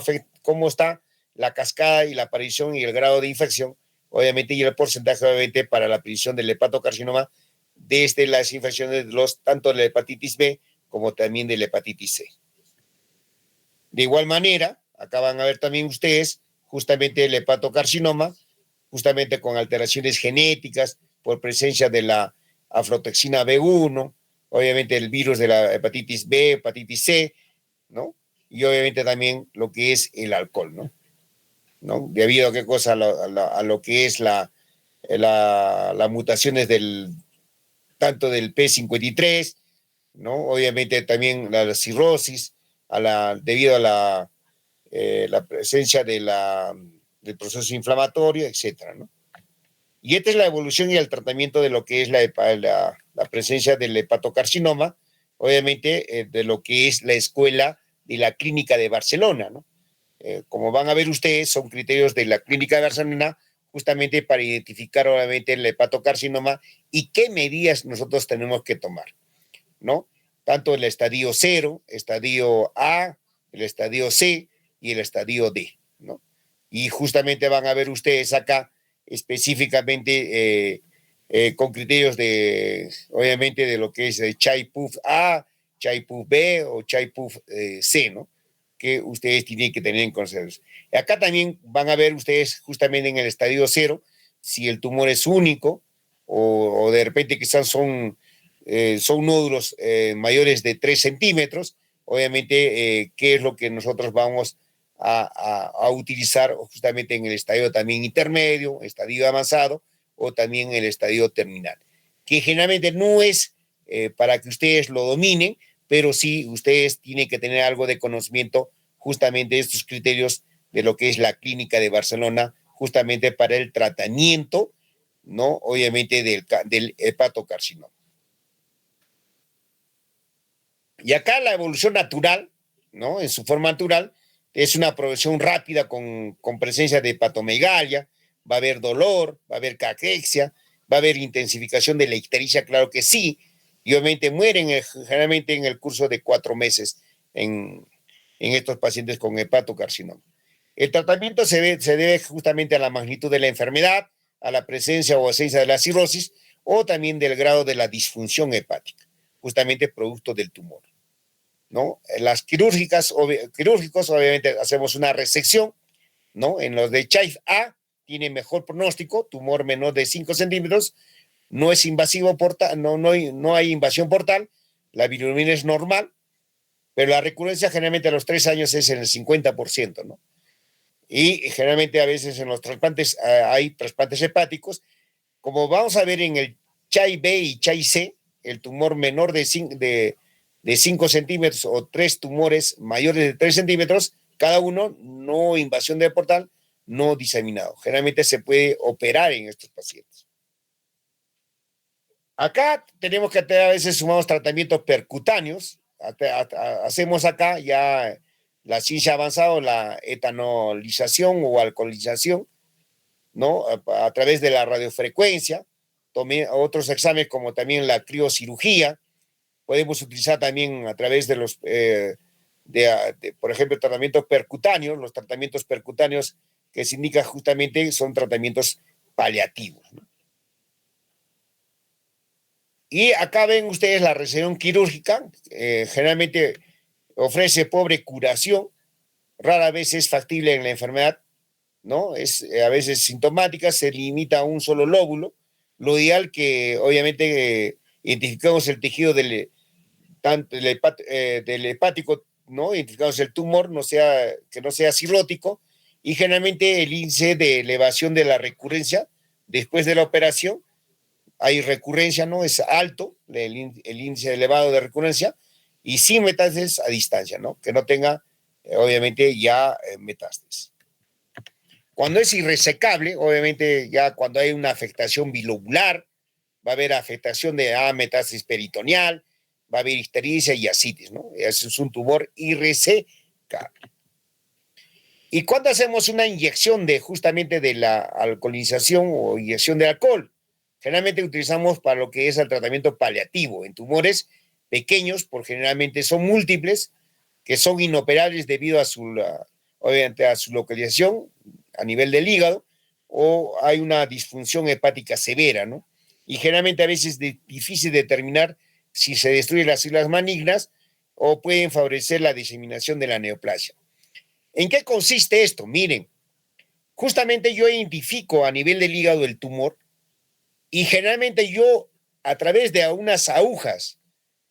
está la cascada y la aparición y el grado de infección, obviamente, y el porcentaje, obviamente, para la aparición del hepatocarcinoma desde las infecciones tanto de la hepatitis B como también de la hepatitis C. De igual manera, acá van a ver también ustedes justamente el hepatocarcinoma, justamente con alteraciones genéticas por presencia de la aflotoxina B1, obviamente el virus de la hepatitis B, hepatitis C, ¿no? Y obviamente también lo que es el alcohol, ¿no? ¿No? Debido a qué cosa, a lo que es las mutaciones tanto del P53, ¿no? Obviamente también la cirrosis, debido a la presencia del proceso inflamatorio, etcétera, ¿no? Y esta es la evolución y el tratamiento de lo que es la presencia del hepatocarcinoma, obviamente de lo que es la escuela de la Clínica de Barcelona, ¿no? Como van a ver ustedes, son criterios de la Clínica de Barcelona justamente para identificar obviamente el hepatocarcinoma y qué medidas nosotros tenemos que tomar, ¿no? Tanto el estadio 0, estadio A, el estadio C y el estadio D, ¿no? Y justamente van a ver ustedes acá específicamente con criterios obviamente, de lo que es el Chai-Puf A, Chai-Puf B o Chai-Puf C, ¿no? Que ustedes tienen que tener en consideración. Acá también van a ver ustedes justamente en el estadio 0 si el tumor es único o de repente quizás son nódulos mayores de 3 centímetros, obviamente, qué es lo que nosotros vamos a utilizar justamente en el estadio también intermedio, estadio avanzado o también el estadio terminal, que generalmente no es para que ustedes lo dominen, pero sí ustedes tienen que tener algo de conocimiento justamente de estos criterios de lo que es la Clínica de Barcelona, justamente para el tratamiento, ¿no? Obviamente del hepatocarcinoma. Y acá la evolución natural, ¿no? En su forma natural, es una progresión rápida con presencia de hepatomegalia, va a haber dolor, va a haber caquexia, va a haber intensificación de la ictericia, claro que sí, y obviamente mueren generalmente en el curso de 4 meses en estos pacientes con hepatocarcinoma. El tratamiento se debe justamente a la magnitud de la enfermedad, a la presencia o ausencia de la cirrosis o también del grado de la disfunción hepática, justamente producto del tumor, ¿no? Las quirúrgicos, obviamente, hacemos una resección, ¿no? En los de Chaif A tiene mejor pronóstico, tumor menor de 5 centímetros, no es invasivo portal, no hay invasión portal, la bilirrubina es normal, pero la recurrencia generalmente a los 3 años es en el 50%, ¿no? Y generalmente a veces en los trasplantes hay trasplantes hepáticos, como vamos a ver en el Chai B y Chai C, el tumor menor de 5 centímetros o 3 tumores mayores de 3 centímetros, cada uno, no invasión de portal, no diseminado. Generalmente se puede operar en estos pacientes. Acá tenemos que tener a veces sumados tratamientos percutáneos. Hacemos acá ya la ciencia avanzada, la etanolización o alcoholización, ¿no? A través de la radiofrecuencia, otros exámenes como también la criocirugía. Podemos utilizar también a través de por ejemplo, tratamientos percutáneos. Los tratamientos percutáneos que se indica justamente son tratamientos paliativos, ¿no? Y acá ven ustedes la resección quirúrgica, generalmente ofrece pobre curación, rara vez es factible en la enfermedad, ¿no? Es a veces sintomática, se limita a un solo lóbulo. Lo ideal que obviamente identificamos el tejido tanto del hepático, ¿no? Identificamos el tumor, que no sea cirrótico, y generalmente el índice de elevación de la recurrencia después de la operación, hay recurrencia, ¿no? Es alto el índice elevado de recurrencia, y sin metástasis a distancia, ¿no? Que no tenga, obviamente, ya metástasis. Cuando es irresecable, obviamente ya cuando hay una afectación bilobular, va a haber afectación de metástasis peritoneal, va a haber ictericia y ascitis, ¿no? Eso es un tumor irresecable. ¿Y cuándo hacemos una inyección justamente de la alcoholización o inyección de alcohol? Generalmente utilizamos para lo que es el tratamiento paliativo en tumores pequeños, porque generalmente son múltiples, que son inoperables debido obviamente a su localización a nivel del hígado, o hay una disfunción hepática severa, ¿no? Y generalmente a veces es difícil determinar si se destruyen las células malignas o pueden favorecer la diseminación de la neoplasia. ¿En qué consiste esto? Miren, justamente yo identifico a nivel del hígado el tumor y generalmente yo, a través de unas agujas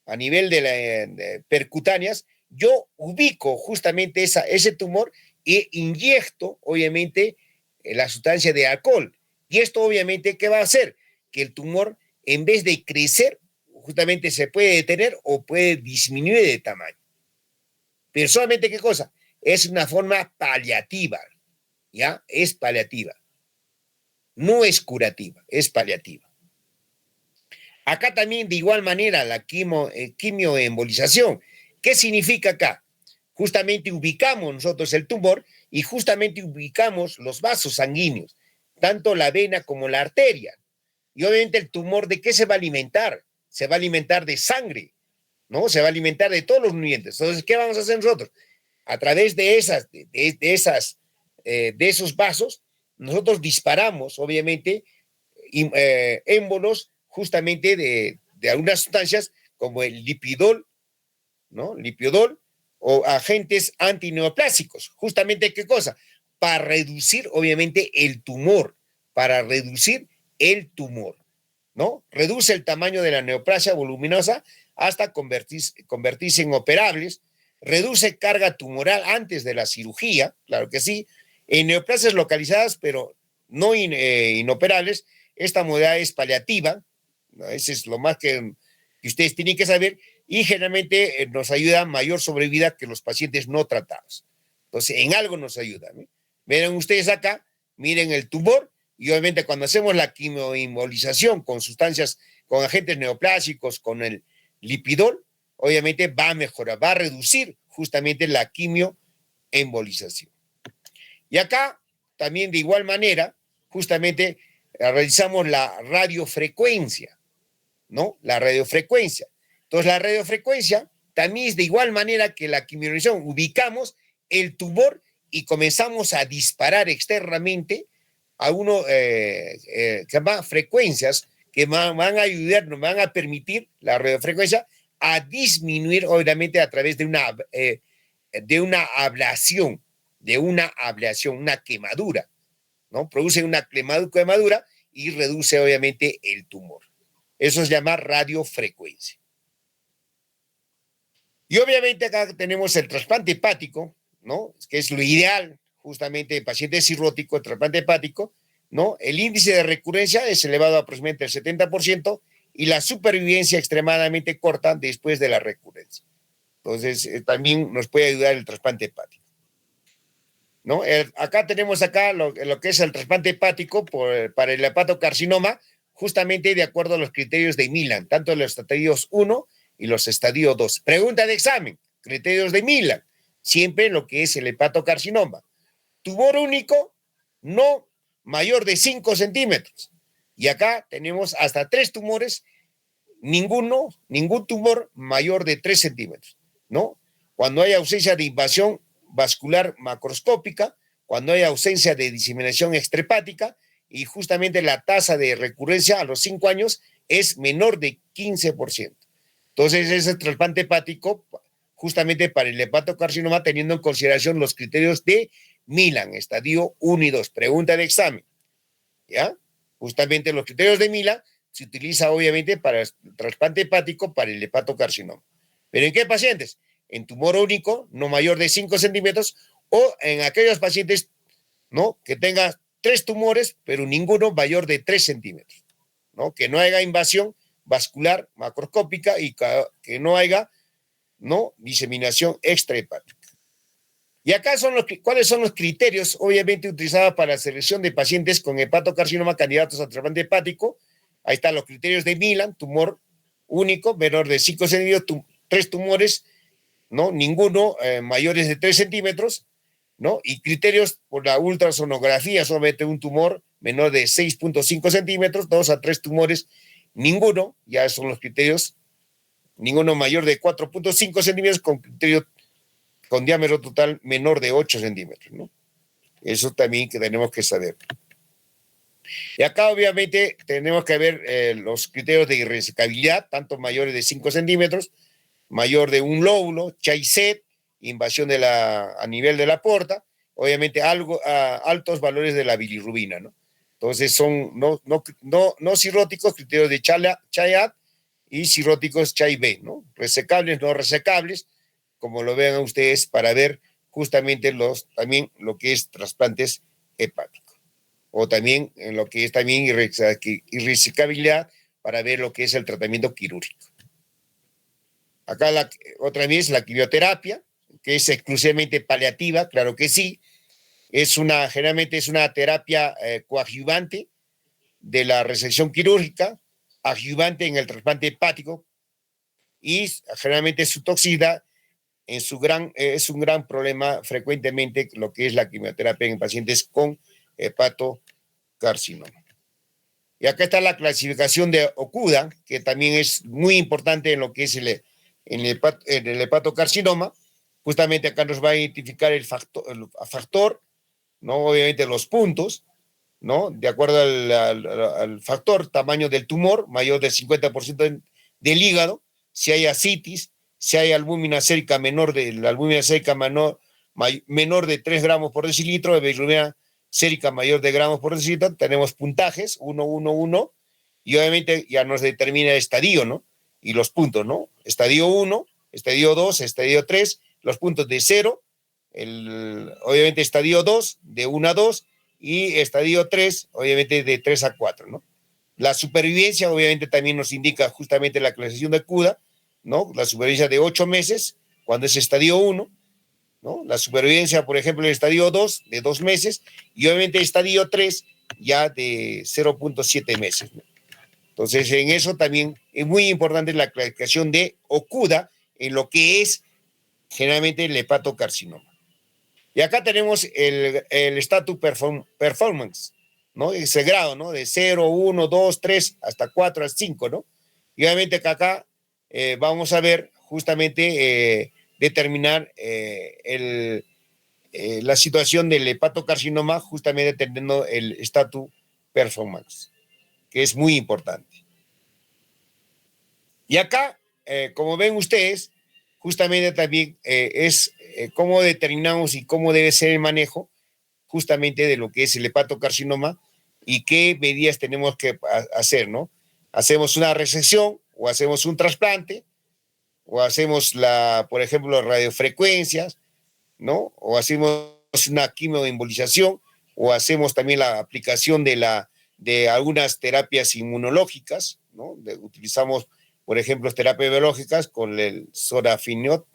a nivel de percutáneas, yo ubico justamente ese tumor e inyecto, obviamente, la sustancia de alcohol. Y esto, obviamente, ¿qué va a hacer? Que el tumor, en vez de crecer, justamente se puede detener o puede disminuir de tamaño. Pero solamente, ¿qué cosa? Es una forma paliativa, ¿ya? Es paliativa. No es curativa, es paliativa. Acá también, de igual manera, la quimioembolización. ¿Qué significa acá? Justamente ubicamos nosotros el tumor y justamente ubicamos los vasos sanguíneos, tanto la vena como la arteria. Y obviamente el tumor, ¿de qué se va a alimentar? Se va a alimentar de sangre, ¿no? Se va a alimentar de todos los nutrientes. Entonces, ¿qué vamos a hacer nosotros? A través de esos vasos, nosotros disparamos, obviamente, émbolos justamente de algunas sustancias como el lipidol, ¿no? Lipidol o agentes antineoplásicos. Justamente, ¿qué cosa? Para reducir, obviamente, el tumor, para reducir el tumor, ¿no? Reduce el tamaño de la neoplasia voluminosa hasta convertirse en operables, reduce carga tumoral antes de la cirugía, claro que sí, en neoplasias localizadas, pero no inoperables, esta modalidad es paliativa, ¿no? Ese es lo más que ustedes tienen que saber, y generalmente nos ayuda a mayor sobrevida que los pacientes no tratados. Entonces, en algo nos ayuda, ¿no? Miren ustedes acá, miren el tumor, y obviamente cuando hacemos la quimioembolización con sustancias, con agentes neoplásicos, con el lipidol, obviamente va a mejorar, va a reducir justamente la quimioembolización. Y acá también de igual manera, justamente realizamos la radiofrecuencia, ¿no? La radiofrecuencia. Entonces, la radiofrecuencia también es de igual manera que la quimioembolización. Ubicamos el tumor y comenzamos a disparar externamente a que llama frecuencias que van a ayudar, nos van a permitir la radiofrecuencia a disminuir, obviamente, a través de una ablación, una quemadura, ¿no? Produce una quemadura y reduce, obviamente, el tumor. Eso se llama radiofrecuencia. Y obviamente acá tenemos el trasplante hepático, ¿no? Que es lo ideal, justamente en pacientes cirróticos, el trasplante hepático, ¿no? El índice de recurrencia es elevado a aproximadamente el 70% y la supervivencia extremadamente corta después de la recurrencia. Entonces, también nos puede ayudar el trasplante hepático, ¿no? Acá tenemos lo que es el trasplante hepático para el hepatocarcinoma, justamente de acuerdo a los criterios de Milan, tanto los estadios 1 y los estadios 2. Pregunta de examen, criterios de Milan, siempre lo que es el hepatocarcinoma. Tumor único, no mayor de 5 centímetros. Y acá tenemos hasta 3 tumores, ningún tumor mayor de 3 centímetros, ¿no? Cuando hay ausencia de invasión vascular macroscópica, cuando hay ausencia de diseminación extrahepática y justamente la tasa de recurrencia a los 5 años es menor de 15%. Entonces, ese trasplante hepático justamente para el hepatocarcinoma teniendo en consideración los criterios de Milan, estadio 1 y 2. Pregunta de examen, ¿ya? Justamente los criterios de Milan se utiliza obviamente para el trasplante hepático para el hepatocarcinoma. ¿Pero en qué pacientes? En tumor único, no mayor de 5 centímetros, o en aquellos pacientes, ¿no? Que tengan 3 tumores, pero ninguno mayor de 3 centímetros, ¿no? Que no haya invasión vascular macroscópica y que no haya, ¿no? Diseminación extrahepática. Y acá ¿cuáles son los criterios, obviamente, utilizados para la selección de pacientes con hepatocarcinoma candidatos a trasplante hepático? Ahí están los criterios de Milan, tumor único, menor de 5 centímetros, 3 tumores, ¿no? Ninguno mayores de 3 centímetros, ¿no? Y criterios por la ultrasonografía, solamente un tumor menor de 6.5 centímetros, 2 a 3 tumores, ninguno, ya son los criterios, ninguno mayor de 4.5 centímetros con criterio con diámetro total menor de 8 centímetros, ¿no? Eso también que tenemos que saber. Y acá obviamente tenemos que ver los criterios de irresecabilidad, tanto mayores de 5 centímetros, mayor de un lóbulo, CHAI-CET, invasión a nivel de la porta, obviamente altos valores de la bilirrubina, ¿no? Entonces son no cirróticos, criterios de CHAI-A y cirróticos CHAI-B, ¿no? Resecables, no resecables, como lo vean ustedes, para ver justamente también lo que es trasplantes hepáticos, o también en lo que es también irresecabilidad, para ver lo que es el tratamiento quirúrgico. Acá otra vez la quimioterapia, que es exclusivamente paliativa, claro que sí, generalmente es una terapia coadyuvante de la resección quirúrgica, adyuvante en el trasplante hepático, y generalmente su toxicidad es un gran problema frecuentemente lo que es la quimioterapia en pacientes con hepatocarcinoma. Y acá está la clasificación de Okuda, que también es muy importante en lo que es el hepatocarcinoma. Justamente acá nos va a identificar el factor, ¿no? Obviamente los puntos, ¿no? De acuerdo al factor, tamaño del tumor, mayor del 50% del hígado, si hay ascitis, si hay albúmina sérica menor de 3 gramos por decilitro, de bilirrubina sérica mayor de gramos por decilitro, tenemos puntajes, 1, 1, 1, y obviamente ya nos determina el estadio, ¿no? Y los puntos, ¿no? Estadio 1, estadio 2, estadio 3, los puntos de 0, obviamente estadio 2, de 1 a 2, y estadio 3, obviamente de 3 a 4, ¿no? La supervivencia, obviamente, también nos indica justamente la clasificación de CUDA, ¿no? La supervivencia de 8 meses, cuando es estadio 1, ¿no? La supervivencia, por ejemplo, en el estadio 2, de 2 meses, y obviamente el estadio 3, ya de 0.7 meses, ¿no? Entonces, en eso también es muy importante la clasificación de OCUDA en lo que es generalmente el hepatocarcinoma. Y acá tenemos el status performance, ¿no? Ese grado, ¿no? De 0, 1, 2, 3, hasta 4, hasta 5, ¿no? Y obviamente que acá vamos a ver justamente determinar la situación del hepatocarcinoma, justamente teniendo el status performance, que es muy importante. Y acá, como ven ustedes, justamente también es cómo determinamos y cómo debe ser el manejo justamente de lo que es el hepatocarcinoma y qué medidas tenemos que hacer, ¿no? Hacemos una resección o hacemos un trasplante o hacemos por ejemplo, radiofrecuencias, ¿no? O hacemos una quimioembolización o hacemos también la aplicación de algunas terapias inmunológicas, ¿no? Utilizamos, por ejemplo, terapias biológicas con el sorafenib,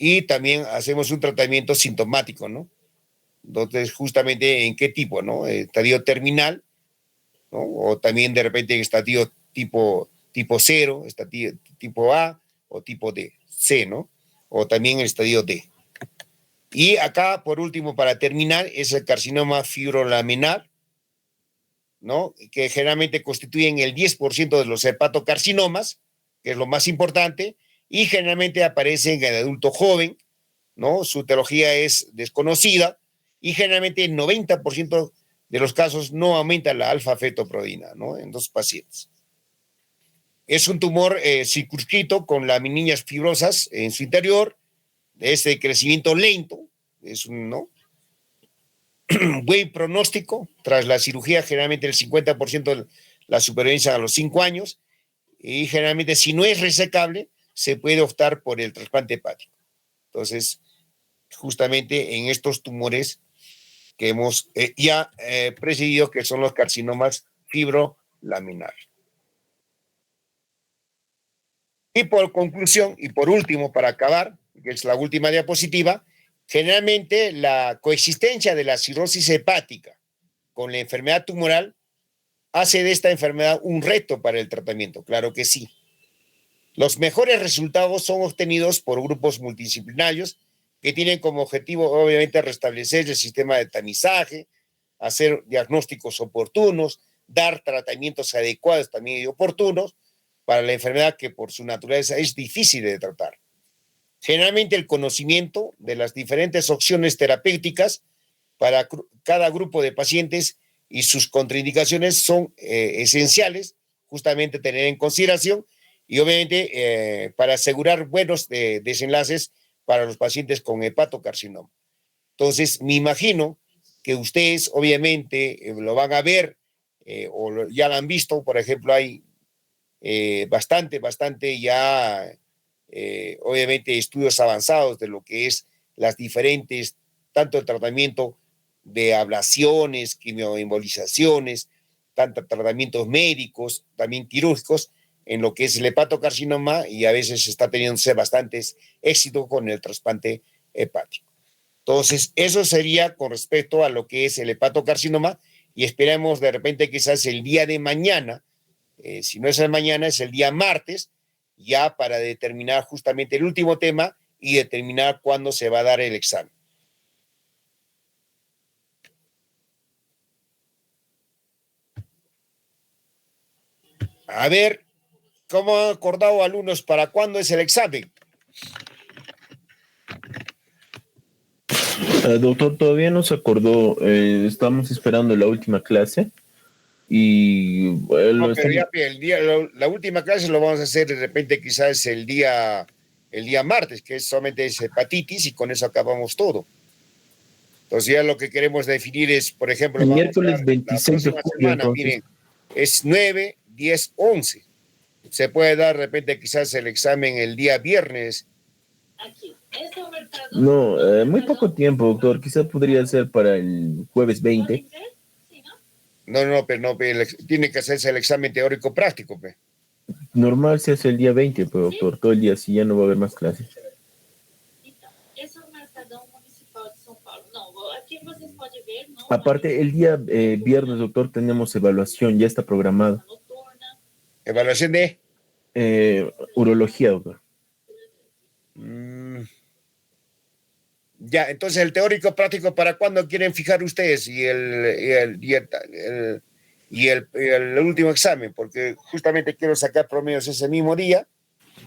y también hacemos un tratamiento sintomático, ¿no? Entonces, justamente en qué tipo, ¿no? Estadio terminal, ¿no? O también de repente en estadio tipo 0, estadio tipo A o tipo D, C, ¿no? O también el estadio D. Y acá, por último, para terminar, es el carcinoma fibrolaminar, ¿no? Que generalmente constituyen el 10% de los hepatocarcinomas, que es lo más importante, y generalmente aparecen en el adulto joven, ¿no? Su etiología es desconocida y generalmente el 90% de los casos no aumenta la alfa-fetoproteína, ¿no? En los pacientes. Es un tumor circunscrito con laminillas fibrosas en su interior, es de crecimiento lento, es un, ¿no? Buen pronóstico, tras la cirugía generalmente el 50% de la supervivencia a los 5 años, y generalmente si no es resecable, se puede optar por el trasplante hepático. Entonces, justamente en estos tumores que hemos ya presidido, que son los carcinomas fibrolaminares. Y por conclusión, y por último, para acabar, que es la última diapositiva, generalmente la coexistencia de la cirrosis hepática con la enfermedad tumoral hace de esta enfermedad un reto para el tratamiento, claro que sí. Los mejores resultados son obtenidos por grupos multidisciplinarios que tienen como objetivo, obviamente, restablecer el sistema de tamizaje, hacer diagnósticos oportunos, dar tratamientos adecuados también y oportunos para la enfermedad que por su naturaleza es difícil de tratar. Generalmente el conocimiento de las diferentes opciones terapéuticas para cada grupo de pacientes y sus contraindicaciones son esenciales, justamente tener en consideración, y obviamente para asegurar buenos desenlaces para los pacientes con hepatocarcinoma. Entonces, me imagino que ustedes obviamente lo van a ver ya lo han visto. Por ejemplo, hay bastante ya, obviamente, estudios avanzados de lo que es las diferentes, tanto el tratamiento de ablaciones, quimioembolizaciones, tanto tratamientos médicos, también quirúrgicos, en lo que es el hepatocarcinoma, y a veces está teniendo bastantes éxitos con el trasplante hepático. Entonces, eso sería con respecto a lo que es el hepatocarcinoma, y esperamos de repente quizás el día de mañana, si no es el mañana, es el día martes, ya para determinar justamente el último tema y determinar cuándo se va a dar el examen. A ver, ¿cómo han acordado alumnos para cuándo es el examen? Doctor, todavía no se acordó. Estamos esperando la última clase y no, pero ya la última clase lo vamos a hacer de repente quizás el día martes, que solamente es hepatitis, y con eso acabamos todo. Entonces ya lo que queremos definir es, por ejemplo, el miércoles 26 de la próxima julio, semana, entonces. miren, es 9, 10, 11. Se puede dar de repente quizás el examen el día viernes. No, muy poco tiempo, doctor. Quizás podría ser para el jueves 20. No, pero tiene que hacerse el examen teórico práctico, pe. Normal se hace el día 20, pero doctor, todo el día así ya no va a haber más clases. Aparte, el día viernes, doctor, tenemos evaluación, ya está programado. ¿Evaluación de? Urología, doctor. Ya, entonces el teórico práctico, ¿para cuándo quieren fijar ustedes? Y el último examen, porque justamente quiero sacar promedios ese mismo día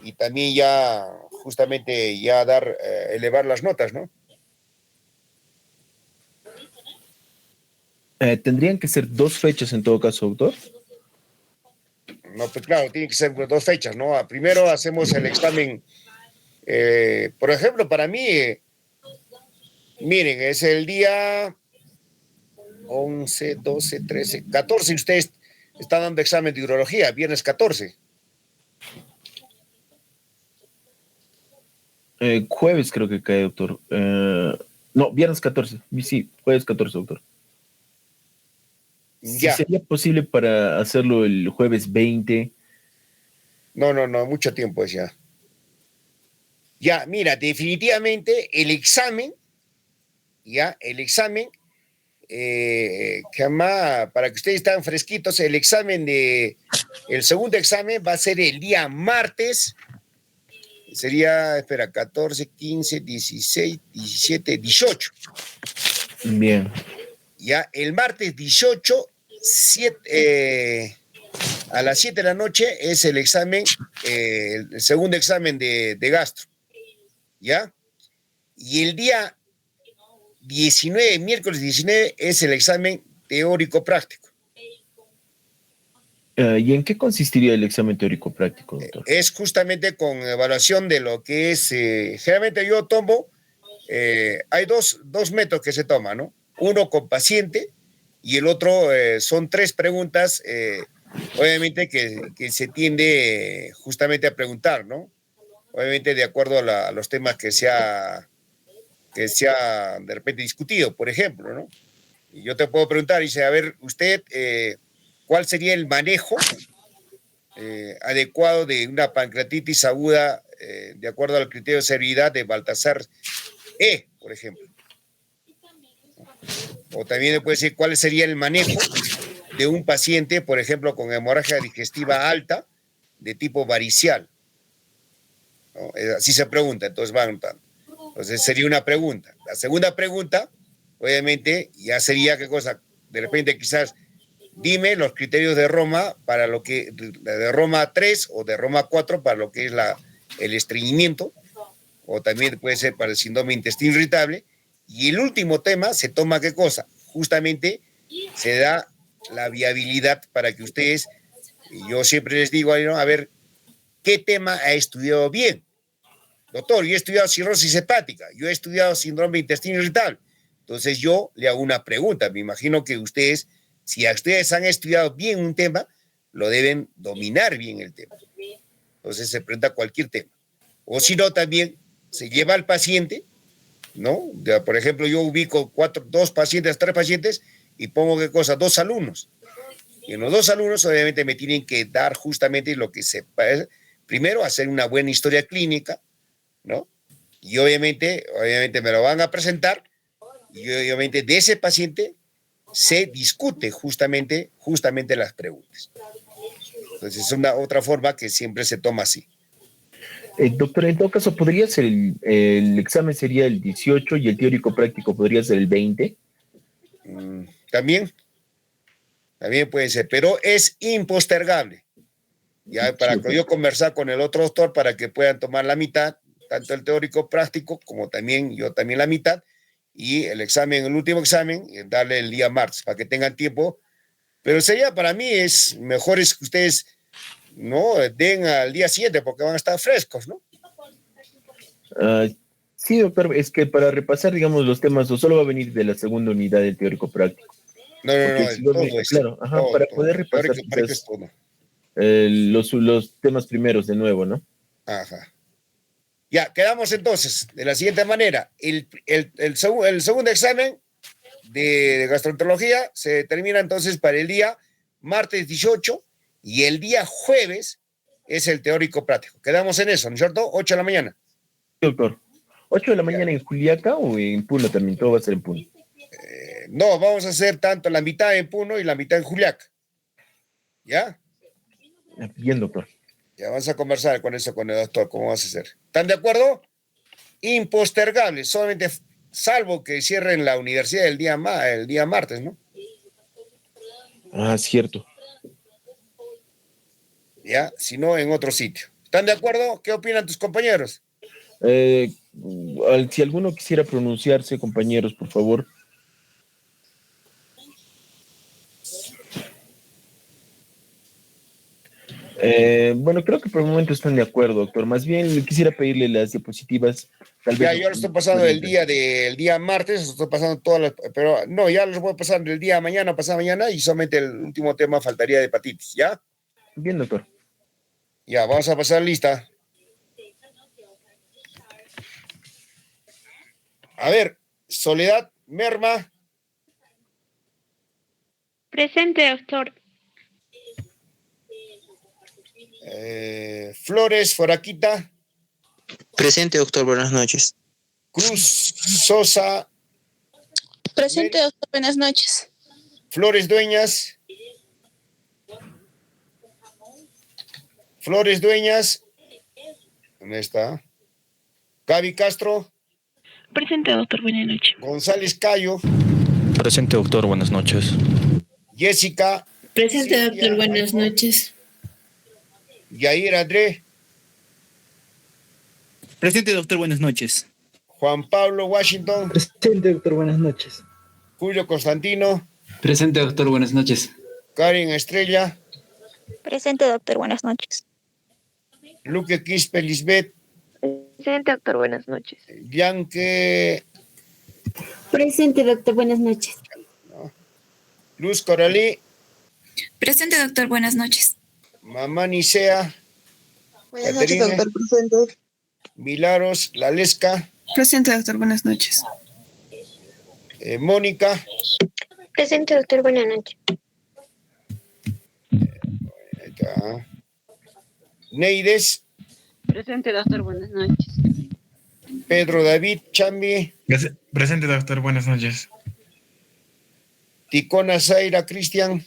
y también ya justamente ya elevar las notas, ¿no? ¿Tendrían que ser 2 fechas en todo caso, doctor? No, pues claro, tiene que ser 2 fechas, ¿no? Primero hacemos el examen, por ejemplo, para mí, miren, es el día 11, 12, 13, 14, ustedes están dando examen de urología, viernes 14. Jueves creo que cae, doctor. No, viernes 14. Sí, jueves 14, doctor. Ya. ¿Sí sería posible para hacerlo el jueves 20? No, mucho tiempo es ya. Ya, mira, definitivamente el examen, para que ustedes estén fresquitos, el segundo examen va a ser el día martes. Sería, 14, 15, 16, 17, 18. Bien. Ya, el martes 18, a las 7 de la noche es el examen, el segundo examen de gastro. ¿Ya? Y el día 19, miércoles 19, es el examen teórico práctico. ¿Y en qué consistiría el examen teórico práctico, doctor? Es justamente con evaluación de lo que es, generalmente yo tomo, hay dos métodos que se toman, ¿no? Uno con paciente y el otro son 3 preguntas, obviamente que se tiende justamente a preguntar, ¿no? Obviamente de acuerdo a los temas que se ha de repente discutido, por ejemplo, ¿no? Y yo te puedo preguntar, dice, a ver, usted, ¿cuál sería el manejo adecuado de una pancreatitis aguda de acuerdo al criterio de severidad de Baltasar E, por ejemplo? O también le puede decir cuál sería el manejo de un paciente, por ejemplo, con hemorragia digestiva alta de tipo varicial, ¿no? Así se pregunta, entonces van anotando. Entonces sería una pregunta. La segunda pregunta, obviamente, ya sería qué cosa. De repente quizás dime los criterios de Roma para lo que, de Roma 3 o de Roma 4 para lo que es el estreñimiento, o también puede ser para el síndrome de intestino irritable. Y el último tema se toma qué cosa. Justamente se da la viabilidad para que ustedes, yo siempre les digo, ¿no? A ver, qué tema ha estudiado bien. Doctor, yo he estudiado cirrosis hepática, yo he estudiado síndrome de intestino irritable. Entonces yo le hago una pregunta. Me imagino que ustedes, si ustedes han estudiado bien un tema, lo deben dominar bien el tema. Entonces se pregunta cualquier tema. O si no, también se lleva al paciente, ¿no? Por ejemplo, yo ubico 2 pacientes, 3 pacientes y pongo qué cosa, 2 alumnos. Y en los 2 alumnos obviamente me tienen que dar justamente lo que se... Primero, hacer una buena historia clínica, ¿no? Y obviamente me lo van a presentar y obviamente de ese paciente se discute justamente las preguntas. Entonces es una otra forma que siempre se toma así. Doctor, en todo caso, ¿podría ser el examen sería el 18 y el teórico práctico podría ser el 20? También puede ser, pero es impostergable. Ya para que yo conversar con el otro doctor para que puedan tomar la mitad, tanto el teórico práctico como también yo también la mitad, y el último examen, darle el día martes para que tengan tiempo. Pero sería para mí es mejor es que ustedes no den al día siguiente porque van a estar frescos, ¿no? Sí, doctor, es que para repasar, digamos, los temas, no solo va a venir de la segunda unidad del teórico práctico. No, todo es. Claro, para poder repasar quizás, los temas primeros de nuevo, ¿no? Ajá. Ya, quedamos entonces de la siguiente manera. El segundo examen de gastroenterología se termina entonces para el día martes 18 y el día jueves es el teórico práctico. Quedamos en eso, ¿no es cierto? 8 de la mañana. Sí, doctor. 8 de la mañana en Juliaca o en Puno también, todo va a ser en Puno. No, vamos a hacer tanto la mitad en Puno y la mitad en Juliaca. ¿Ya? Bien, doctor. Ya vamos a conversar con eso con el doctor, cómo vamos a hacer. ¿Están de acuerdo? Impostergable, solamente salvo que cierren la universidad el día martes, ¿no? Cierto. Ya, si no, en otro sitio. ¿Están de acuerdo? ¿Qué opinan tus compañeros? Si alguno quisiera pronunciarse, compañeros, por favor. Bueno, creo que por el momento están de acuerdo, doctor. Más bien quisiera pedirle las diapositivas. Tal vez yo lo estoy pasando del día martes, estoy pasando pero no, ya los voy a pasar del día mañana, pasado mañana, y solamente el último tema faltaría de hepatitis, ¿ya? Bien, doctor. Ya, vamos a pasar lista. A ver, Soledad Merma. Presente, doctor. Flores Foraquita. Presente, doctor, buenas noches. Cruz Sosa. Presente, doctor, buenas noches. Flores Dueñas. ¿Dónde está? Gaby Castro. Presente, doctor, buenas noches. González Cayo. Presente, doctor, buenas noches. Jessica. Presente, doctor, buenas noches. Yair André. Presente, doctor, buenas noches. Juan Pablo Washington. Presente, doctor, buenas noches. Julio Constantino. Presente, doctor, buenas noches. Karen Estrella. Presente, doctor, buenas noches. Luque Quispe Lisbeth. Presente, doctor, buenas noches. Bianque. Presente, doctor, buenas noches. Luz Coralí. Presente, doctor, buenas noches. Mamá Nicea. Buenas noches, doctor, presente. Milagros Lalesca. Presente, doctor, buenas noches. Mónica. Presente, doctor, buenas noches. Neides. Presente, doctor, buenas noches. Pedro David Chambi. Presente, doctor, buenas noches. Ticona Zaira Cristian.